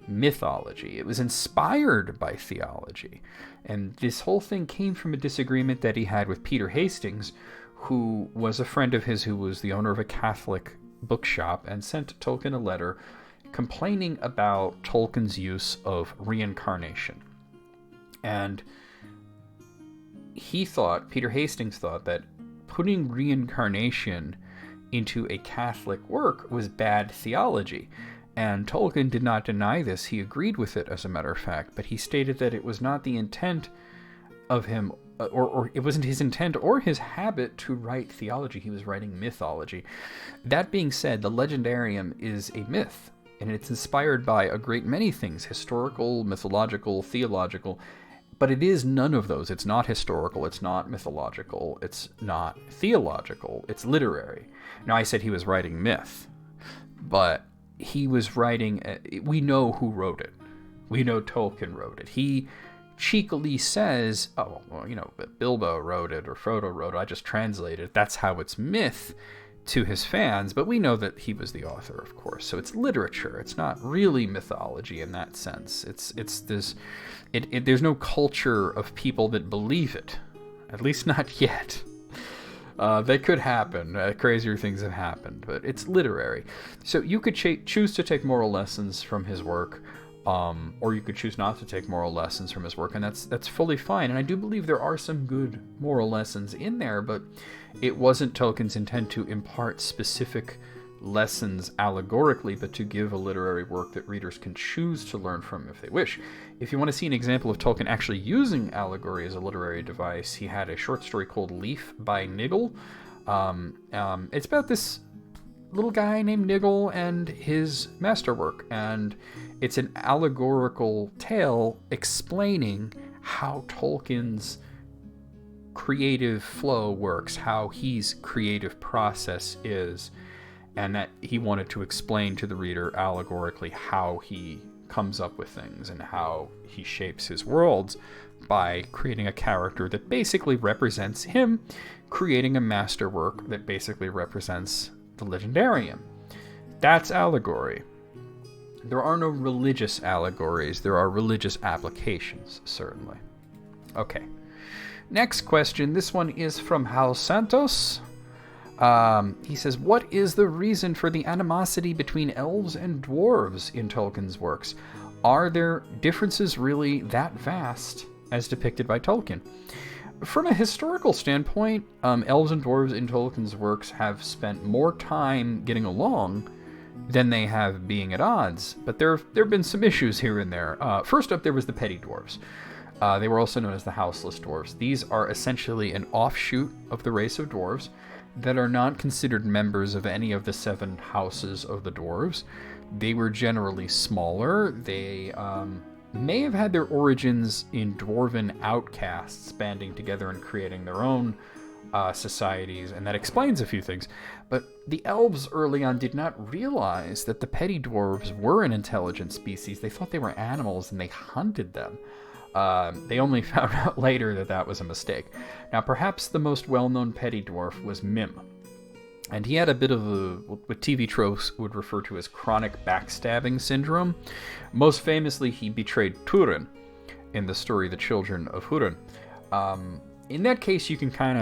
mythology. It was inspired by theology. And this whole thing came from a disagreement that he had with Peter Hastings, who was a friend of his who was the owner of a Catholic bookshop, and sent Tolkien a letter complaining about Tolkien's use of reincarnation. And Peter Hastings thought that putting reincarnation into a Catholic work was bad theology. And Tolkien did not deny this. He agreed with it, as a matter of fact, but he stated that it was not the intent of him, or it wasn't his intent or his habit to write theology. He was writing mythology. That being said, the legendarium is a myth, and it's inspired by a great many things: historical, mythological, theological, but it is none of those. It's not historical, it's not mythological, it's not theological, it's literary. Now, I said he was writing myth, but he was writing, we know who wrote it. We know Tolkien wrote it. He cheekily says, Bilbo wrote it or Frodo wrote it, I just translated it. That's how it's myth to his fans, but we know that he was the author, of course. So it's literature. It's not really mythology in that sense. There's no culture of people that believe it, at least not yet. That could happen. Crazier things have happened, but it's literary. So you could choose to take moral lessons from his work, or you could choose not to take moral lessons from his work, and that's fully fine. And I do believe there are some good moral lessons in there, but it wasn't Tolkien's intent to impart specific lessons allegorically, but to give a literary work that readers can choose to learn from if they wish. If you want to see an example of Tolkien actually using allegory as a literary device, he had a short story called Leaf by Niggle. It's about this little guy named Niggle and his masterwork, and it's an allegorical tale explaining how Tolkien's creative flow works, how his creative process is, and that he wanted to explain to the reader allegorically how he comes up with things and how he shapes his worlds by creating a character that basically represents him, creating a masterwork that basically represents the legendarium. That's allegory. There are no religious allegories. There are religious applications, certainly. Okay. Next question. This one is from Hal Santos. He says, what is the reason for the animosity between elves and dwarves in Tolkien's works? Are there differences really that vast as depicted by Tolkien? From a historical standpoint, elves and dwarves in Tolkien's works have spent more time getting along than they have being at odds, but there have been some issues here and there. First up, there was the petty dwarves. They were also known as the houseless dwarves. These are essentially an offshoot of the race of dwarves that are not considered members of any of the 7 houses of the dwarves. They were generally smaller. They may have had their origins in dwarven outcasts banding together and creating their own societies, and that explains a few things. But the elves early on did not realize that the petty dwarves were an intelligent species. They thought they were animals, and they hunted them. They only found out later that that was a mistake. Now, perhaps the most well-known petty dwarf was Mim. And he had a bit of what TV tropes would refer to as chronic backstabbing syndrome. Most famously, he betrayed Turin in the story The Children of Húrin. In that case, you can kind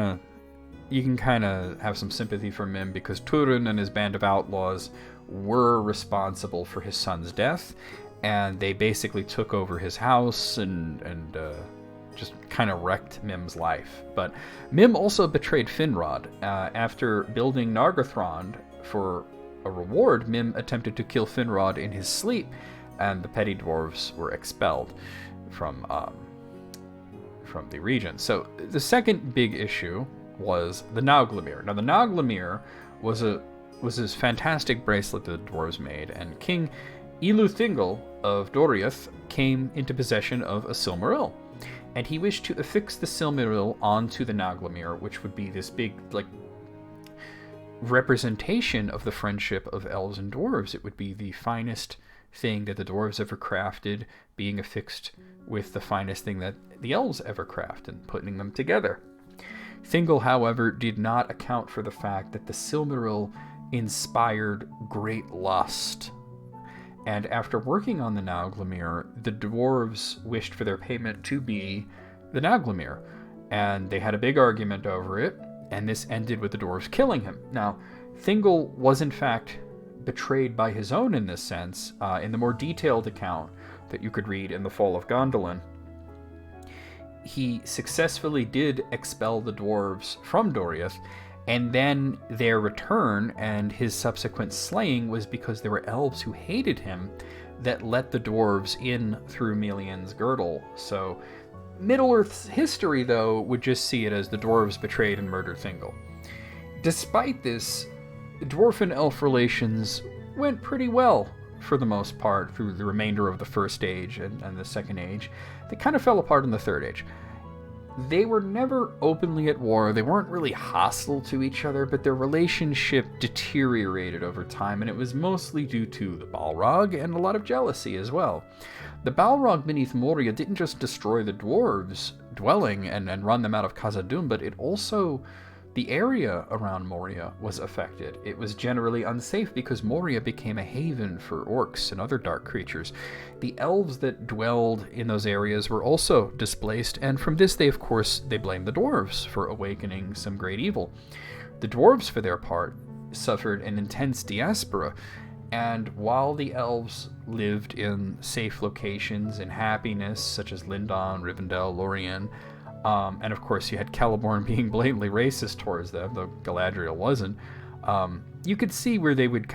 of have some sympathy for Mim, because Turin and his band of outlaws were responsible for his son's death, and they basically took over his house and just kind of wrecked Mim's life. But Mim also betrayed Finrod. After building Nargothrond for a reward, Mim attempted to kill Finrod in his sleep, and the petty dwarves were expelled from the region. So the second big issue was the Nauglamir. Now, the Nauglamir was this fantastic bracelet that the dwarves made, and King Ilúthingol of Doriath came into possession of a Silmaril, and he wished to affix the Silmaril onto the Nauglamir, which would be this big, like, representation of the friendship of elves and dwarves. It would be the finest thing that the dwarves ever crafted being affixed with the finest thing that the elves ever crafted, and putting them together. Thingol, however, did not account for the fact that the Silmaril inspired great lust. And after working on the Nauglamir, the dwarves wished for their payment to be the Nauglamir, and they had a big argument over it, and this ended with the dwarves killing him. Now, Thingol was in fact betrayed by his own in this sense. In the more detailed account that you could read in The Fall of Gondolin, he successfully did expel the dwarves from Doriath, and then their return and his subsequent slaying was because there were elves who hated him that let the dwarves in through Melian's girdle. So Middle-earth's history, though, would just see it as the dwarves betrayed and murdered Thingol. Despite this, dwarf and elf relations went pretty well for the most part through the remainder of the First Age and the Second Age. They kind of fell apart in the Third Age. They were never openly at war. They weren't really hostile to each other, but their relationship deteriorated over time, and it was mostly due to the Balrog and a lot of jealousy as well. The Balrog beneath Moria didn't just destroy the dwarves' dwelling and run them out of Khazad-dûm, but it also... the area around Moria was affected. It was generally unsafe because Moria became a haven for orcs and other dark creatures. The elves that dwelled in those areas were also displaced, and from this they blamed the dwarves for awakening some great evil. The dwarves, for their part, suffered an intense diaspora, and while the elves lived in safe locations in happiness, such as Lindon, Rivendell, Lorien, and of course you had Celeborn being blatantly racist towards them, though Galadriel wasn't, you could see where they would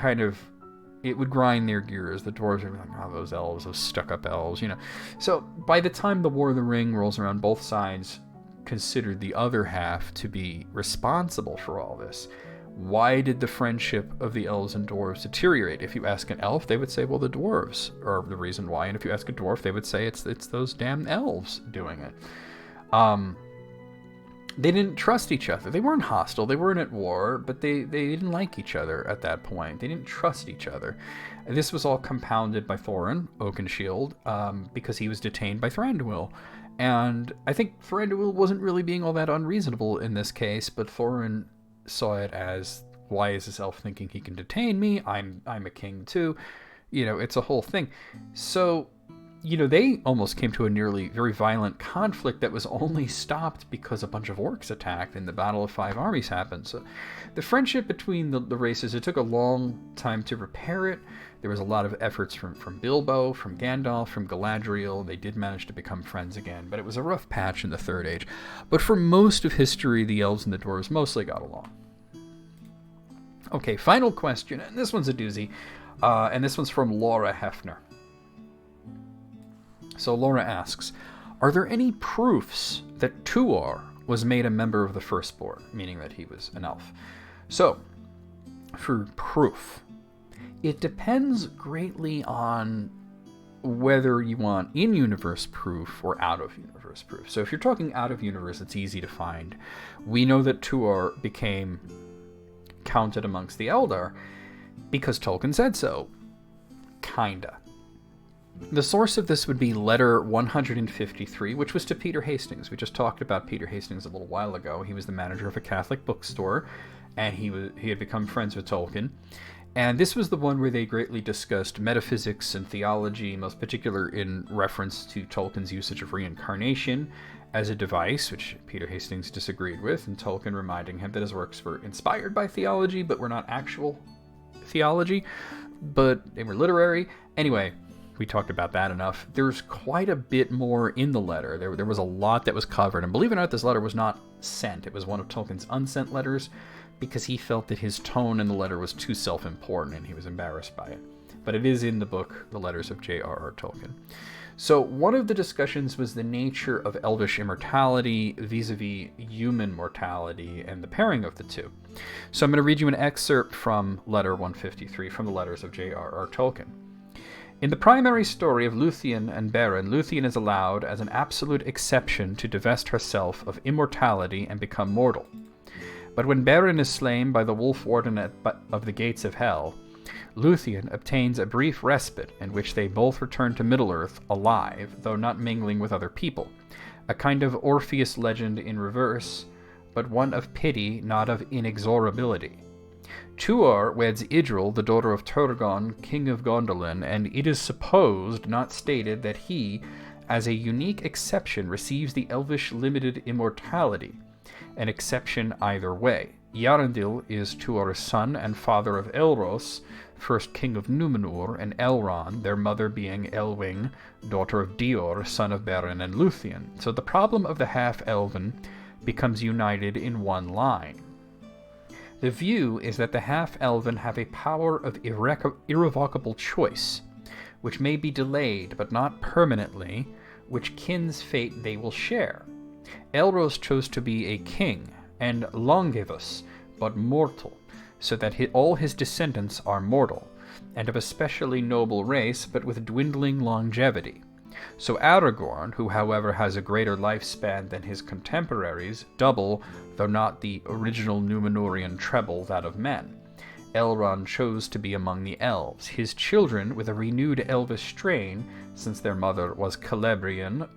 it would grind their gears. The dwarves would be like, oh, those elves, those stuck-up elves, you know. So by the time the War of the Ring rolls around, both sides considered the other half to be responsible for all this. Why did the friendship of the elves and dwarves deteriorate? If you ask an elf, they would say, well, the dwarves are the reason why. And if you ask a dwarf, they would say it's those damn elves doing it. They didn't trust each other. They weren't hostile. They weren't at war, but they didn't like each other at that point. They didn't trust each other. And this was all compounded by Thorin Oakenshield, because he was detained by Thranduil. And I think Thranduil wasn't really being all that unreasonable in this case, but Thorin saw it as, why is this elf thinking he can detain me? I'm a king too. You know, it's a whole thing. So, you know, they almost came to a nearly very violent conflict that was only stopped because a bunch of orcs attacked and the Battle of Five Armies happened. So the friendship between the races, it took a long time to repair it. There was a lot of efforts from Bilbo, from Gandalf, from Galadriel. They did manage to become friends again, but it was a rough patch in the Third Age. But for most of history, the elves and the dwarves mostly got along. Okay, final question, and this one's a doozy, and this one's from Laura Hefner. So Laura asks, are there any proofs that Tuor was made a member of the Firstborn, meaning that he was an elf? So, for proof, it depends greatly on whether you want in-universe proof or out-of-universe proof. So if you're talking out-of-universe, it's easy to find. We know that Tuor became counted amongst the Eldar because Tolkien said so. Kinda. The source of this would be letter 153, which was to Peter Hastings. We just talked about Peter Hastings a little while ago. He was the manager of a Catholic bookstore, and he had become friends with Tolkien. And this was the one where they greatly discussed metaphysics and theology, most particular in reference to Tolkien's usage of reincarnation as a device, which Peter Hastings disagreed with, and Tolkien reminding him that his works were inspired by theology, but were not actual theology, but they were literary. Anyway, we talked about that enough. There's quite a bit more in the letter. There was a lot that was covered, and believe it or not, this letter was not sent. It was one of Tolkien's unsent letters, because he felt that his tone in the letter was too self-important and he was embarrassed by it. But it is in the book, The Letters of J.R.R. Tolkien. So one of the discussions was the nature of elvish immortality vis-a-vis human mortality and the pairing of the two. So I'm going to read you an excerpt from letter 153 from The Letters of J.R.R. Tolkien. In the primary story of Luthien and Beren, Luthien is allowed as an absolute exception to divest herself of immortality and become mortal. But when Beren is slain by the wolf warden of the gates of hell, Luthien obtains a brief respite in which they both return to Middle-earth alive, though not mingling with other people. A kind of Orpheus legend in reverse, but one of pity, not of inexorability. Tuor weds Idril, the daughter of Turgon, king of Gondolin, and it is supposed, not stated, that he, as a unique exception, receives the elvish limited immortality. An exception either way. Yarandil is Tuor's son and father of Elros, first king of Númenor, and Elrond, their mother being Elwing, daughter of Dior, son of Beren and Luthien. So the problem of the half-elven becomes united in one line. The view is that the half-elven have a power of irrevocable choice, which may be delayed but not permanently, which kin's fate they will share. Elros chose to be a king, and longevous, but mortal, so that all his descendants are mortal, and of a specially noble race, but with dwindling longevity. So Aragorn, who however has a greater lifespan than his contemporaries, double, though not the original Númenorian treble, that of men. Elrond chose to be among the elves, his children with a renewed elvish strain, since their mother was Celebrian,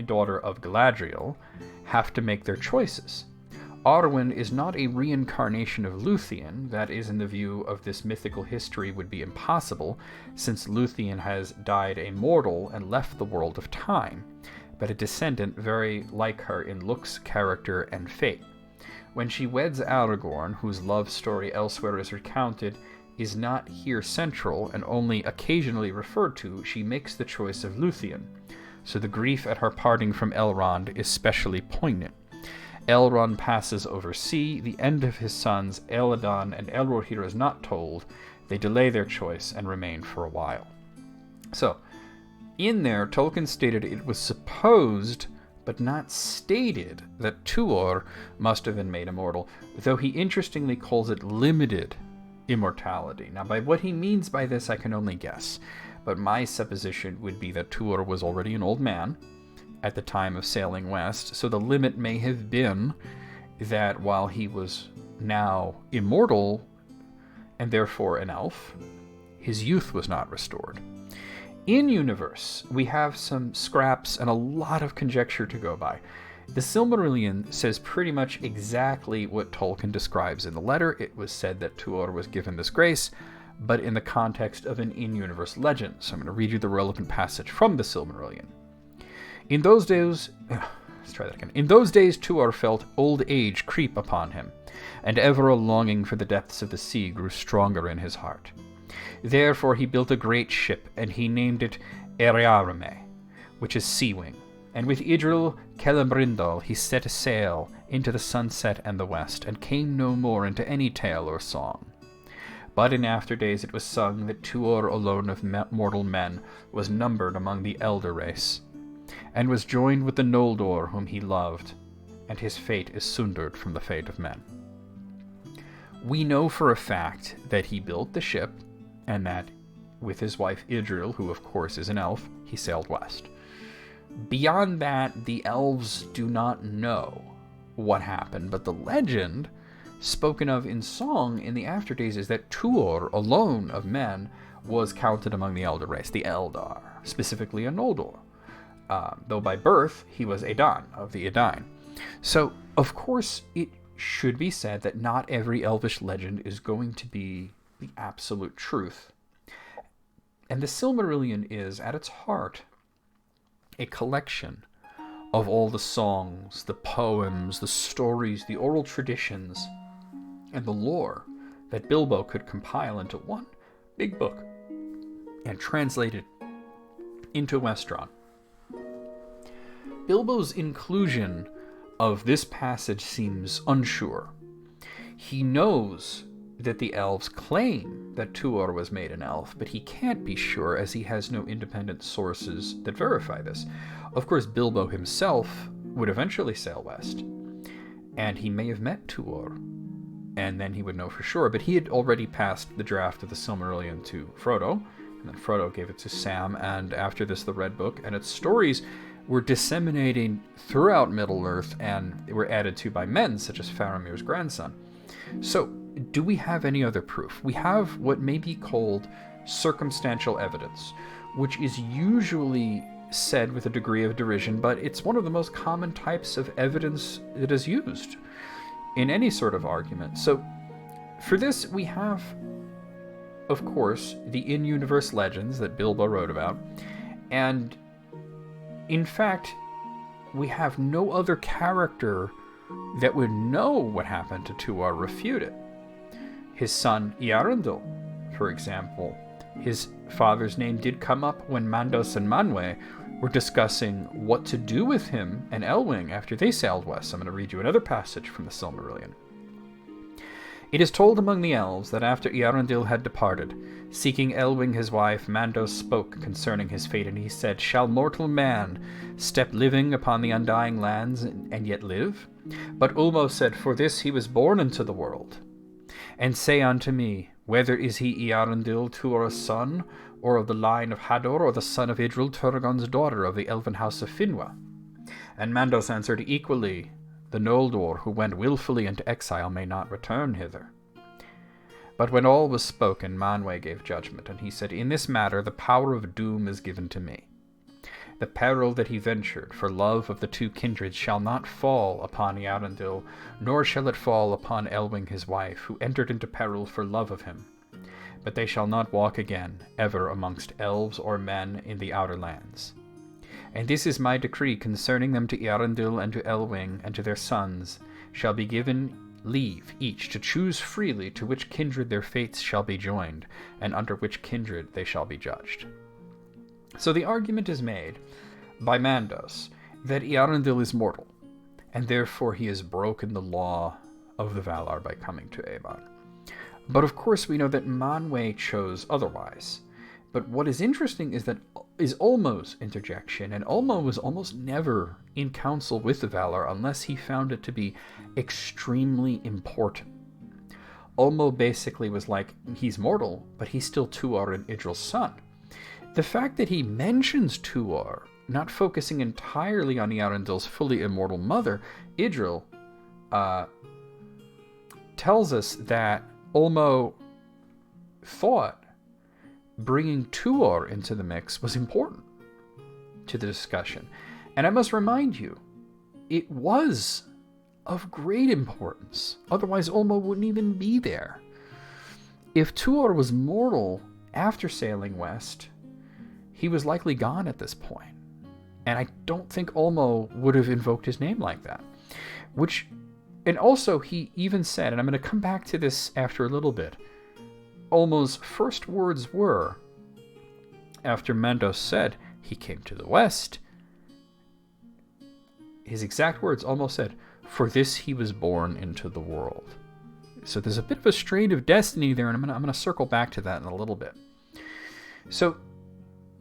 daughter of Galadriel, have to make their choices. Arwen is not a reincarnation of Luthien, that is, in the view of this mythical history, would be impossible, since Luthien has died a mortal and left the world of time, but a descendant very like her in looks, character, and fate. When she weds Aragorn, whose love story elsewhere is recounted, is not here central and only occasionally referred to, she makes the choice of Luthien. So the grief at her parting from Elrond is specially poignant. Elrond passes over sea, the end of his sons Elladan and Elrohir is not told, they delay their choice and remain for a while. So, in there, Tolkien stated it was supposed, but not stated, that Tuor must have been made immortal, though he interestingly calls it limited immortality. Now, by what he means by this, I can only guess. But my supposition would be that Tuor was already an old man at the time of sailing west, so the limit may have been that while he was now immortal, and therefore an elf, his youth was not restored. In universe, we have some scraps and a lot of conjecture to go by. The Silmarillion says pretty much exactly what Tolkien describes in the letter. It was said that Tuor was given this grace, but in the context of an in-universe legend. So I'm going to read you the relevant passage from the Silmarillion. In those days, Tuor felt old age creep upon him, and ever a longing for the depths of the sea grew stronger in his heart. Therefore he built a great ship, and he named it Eriarame, which is Sea-wing. And with Idril Celebrimbor he set a sail into the sunset and the west, and came no more into any tale or song. But in after days it was sung that Tuor alone of mortal men was numbered among the elder race, and was joined with the Noldor whom he loved, and his fate is sundered from the fate of men. We know for a fact that he built the ship, and that with his wife Idril, who of course is an elf, he sailed west. Beyond that, the elves do not know what happened, but the legend spoken of in song in the afterdays is that Tuor, alone of men, was counted among the elder race, the Eldar, specifically a Noldor. Though by birth, he was Edan, of the Edain. So, of course, it should be said that not every elvish legend is going to be the absolute truth. And the Silmarillion is, at its heart, a collection of all the songs, the poems, the stories, the oral traditions, and the lore that Bilbo could compile into one big book and translate it into Westron. Bilbo's inclusion of this passage seems unsure. He knows that the elves claim that Tuor was made an elf, but he can't be sure as he has no independent sources that verify this. Of course, Bilbo himself would eventually sail west, and he may have met Tuor, and then he would know for sure, but he had already passed the draft of the Silmarillion to Frodo, and then Frodo gave it to Sam, and after this the Red Book, and its stories were disseminating throughout Middle-earth, and they were added to by men such as Faramir's grandson. So, do we have any other proof? We have what may be called circumstantial evidence, which is usually said with a degree of derision, but it's one of the most common types of evidence that is used in any sort of argument. So, for this, we have, of course, the in-universe legends that Bilbo wrote about, and in fact, we have no other character that would know what happened to Tuor refute it. His son Eärendil, for example, his father's name did come up when Mandos and Manwë were discussing what to do with him and Elwing after they sailed west. I'm going to read you another passage from the Silmarillion. It is told among the elves that after Eärendil had departed, seeking Elwing his wife, Mandos spoke concerning his fate, and he said, "Shall mortal man step living upon the undying lands and yet live?" But Ulmo said, "For this he was born into the world. And say unto me, whether is he Eärendil, Tuor's son, or of the line of Hador, or the son of Idril, Turgon's daughter, of the elven house of Finwë?" And Mandos answered, "Equally, the Noldor who went willfully into exile may not return hither." But when all was spoken, Manwë gave judgment, and he said, "In this matter the power of doom is given to me. The peril that he ventured for love of the two kindreds shall not fall upon Eärendil, nor shall it fall upon Elwing his wife, who entered into peril for love of him. But they shall not walk again, ever amongst elves or men in the outer lands. And this is my decree concerning them to Eärendil and to Elwing and to their sons, shall be given leave each to choose freely to which kindred their fates shall be joined, and under which kindred they shall be judged." So the argument is made by Mandos that Eärendil is mortal, and therefore he has broken the law of the Valar by coming to Eobard. But of course we know that Manwë chose otherwise. But what is interesting is Ulmo's interjection, and Ulmo was almost never in council with the Valar unless he found it to be extremely important. Ulmo basically was like, he's mortal, but he's still Tuor and Idril's son. The fact that he mentions Tuor, not focusing entirely on Eärendil's fully immortal mother, Idril, tells us that Ulmo thought bringing Tuor into the mix was important to the discussion. And I must remind you, it was of great importance. Otherwise, Ulmo wouldn't even be there. If Tuor was mortal after sailing west, he was likely gone at this point. And I don't think Ulmo would have invoked his name like that. And also, he even said, and I'm going to come back to this after a little bit, Ulmo's first words were, after Mandos said, "He came to the west," his exact words Ulmo said, "For this he was born into the world." So there's a bit of a strain of destiny there, and I'm going to circle back to that in a little bit. So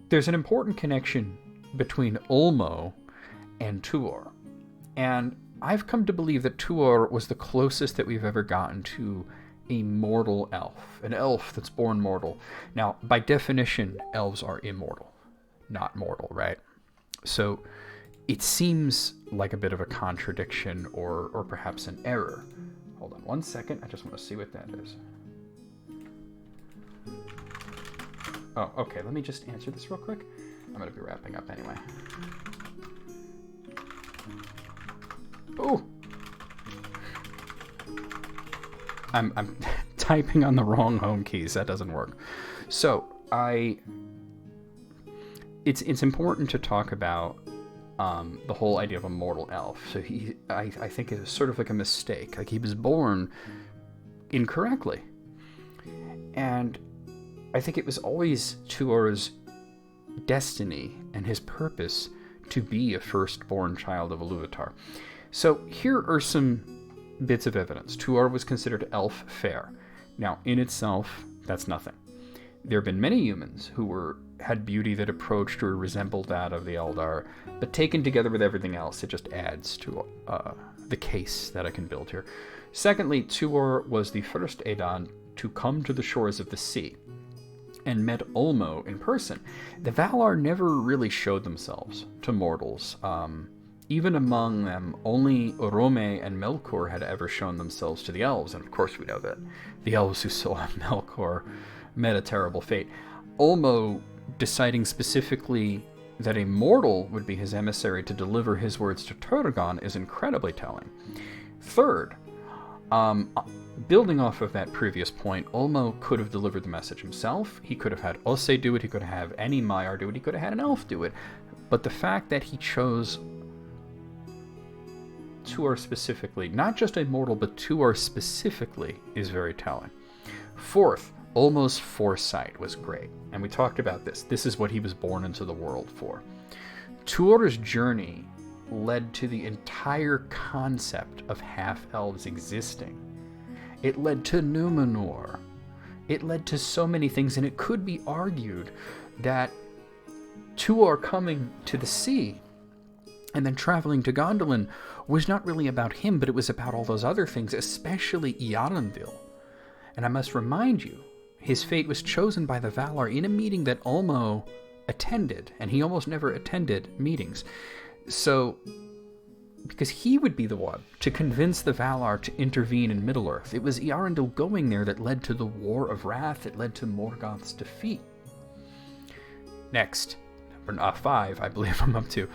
there's an important connection between Ulmo and Tuor. And I've come to believe that Tuor was the closest that we've ever gotten to a mortal elf, an elf that's born mortal. Now, by definition, elves are immortal, not mortal, right? So it seems like a bit of a contradiction or perhaps an error. Hold on one second. I just want to see what that is. Oh, okay. Let me just answer this real quick. I'm going to be wrapping up anyway. Oh! I'm typing on the wrong home keys. That doesn't work. So, it's important to talk about the whole idea of a mortal elf. So I think it's sort of like a mistake. Like, he was born incorrectly. And I think it was always Tuor's destiny and his purpose to be a firstborn child of Iluvatar. So here are some bits of evidence. Tuor was considered elf fair. Now, in itself, that's nothing. There have been many humans who had beauty that approached or resembled that of the Eldar, but taken together with everything else, it just adds to the case that I can build here. Secondly, Tuor was the first Edan to come to the shores of the sea and met Ulmo in person. The Valar never really showed themselves to mortals. Even among them, only Orome and Melkor had ever shown themselves to the elves, and of course we know that the elves who saw Melkor met a terrible fate. Ulmo deciding specifically that a mortal would be his emissary to deliver his words to Turgon is incredibly telling. Third, building off of that previous point, Ulmo could have delivered the message himself. He could have had Osse do it. He could have any Maiar do it. He could have had an elf do it. But the fact that he chose Tuor specifically, not just a mortal, but Tuor specifically, is very telling. Fourth, Ulmo's foresight was great. And we talked about this. This is what he was born into the world for. Tuor's journey led to the entire concept of half-elves existing. It led to Numenor. It led to so many things, and it could be argued that Tuor coming to the sea and then traveling to Gondolin was not really about him, but it was about all those other things, especially Eärendil. And I must remind you, his fate was chosen by the Valar in a meeting that Ulmo attended, and he almost never attended meetings. So, because he would be the one to convince the Valar to intervene in Middle-earth. It was Eärendil going there that led to the War of Wrath, that led to Morgoth's defeat. Next, number 5, I believe I'm up to.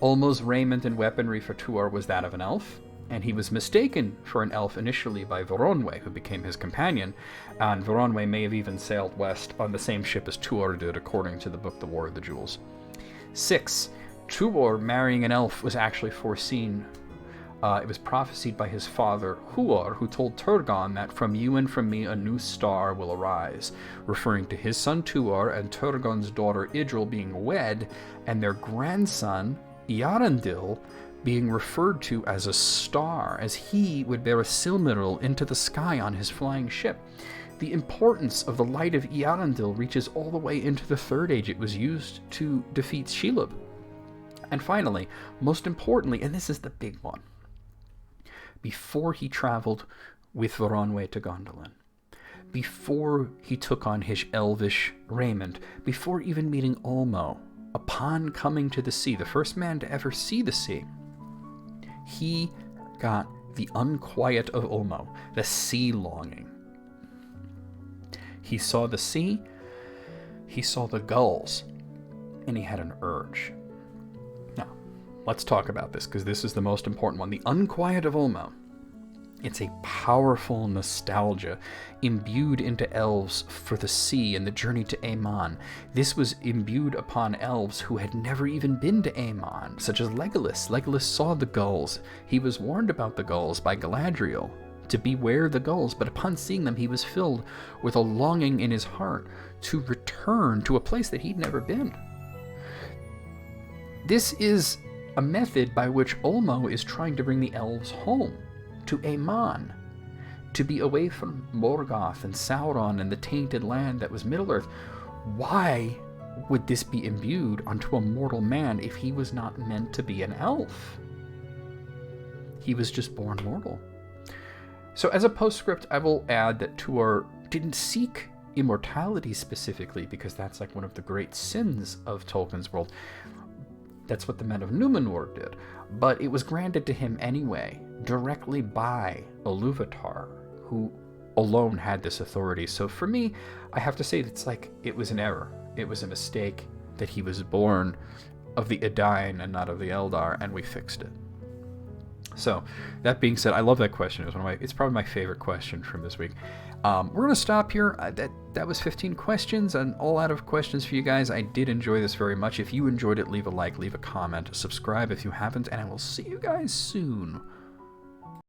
Ulmo's raiment and weaponry for Tuor was that of an elf, and he was mistaken for an elf initially by Voronwe, who became his companion, and Voronwe may have even sailed west on the same ship as Tuor did, according to the book The War of the Jewels. 6. Tuor marrying an elf was actually foreseen. It was prophesied by his father, Huor, who told Turgon that from you and from me a new star will arise, referring to his son Tuor and Turgon's daughter Idril being wed, and their grandson, Eärendil, being referred to as a star, as he would bear a Silmaril into the sky on his flying ship. The importance of the light of Eärendil reaches all the way into the Third Age. It was used to defeat Shelob. And finally, most importantly, and this is the big one, before he traveled with Voronwe to Gondolin, before he took on his elvish raiment, before even meeting Ulmo, upon coming to the sea, the first man to ever see the sea, he got the unquiet of Ulmo, the sea longing. He saw the sea, he saw the gulls, and he had an urge. Now, let's talk about this, because this is the most important one. The unquiet of Ulmo. It's a powerful nostalgia imbued into elves for the sea and the journey to Aemon. This was imbued upon elves who had never even been to Aemon, such as Legolas. Legolas saw the gulls. He was warned about the gulls by Galadriel, to beware the gulls, but upon seeing them he was filled with a longing in his heart to return to a place that he'd never been. This is a method by which Ulmo is trying to bring the elves home, to Aemon, to be away from Morgoth and Sauron and the tainted land that was Middle-earth. Why would this be imbued onto a mortal man if he was not meant to be an elf? He was just born mortal. So as a postscript, I will add that Tuor didn't seek immortality specifically, because that's like one of the great sins of Tolkien's world. That's what the men of Numenor did. But it was granted to him anyway, directly by Iluvatar, who alone had this authority. So for me, I have to say it's like it was an error. It was a mistake that he was born of the Edain and not of the Eldar, and we fixed it. So, that being said, I love that question. It's probably my favorite question from this week. We're going to stop here. That was 15 questions, and all out of questions for you guys. I did enjoy this very much. If you enjoyed it, leave a like, leave a comment, subscribe if you haven't, and I will see you guys soon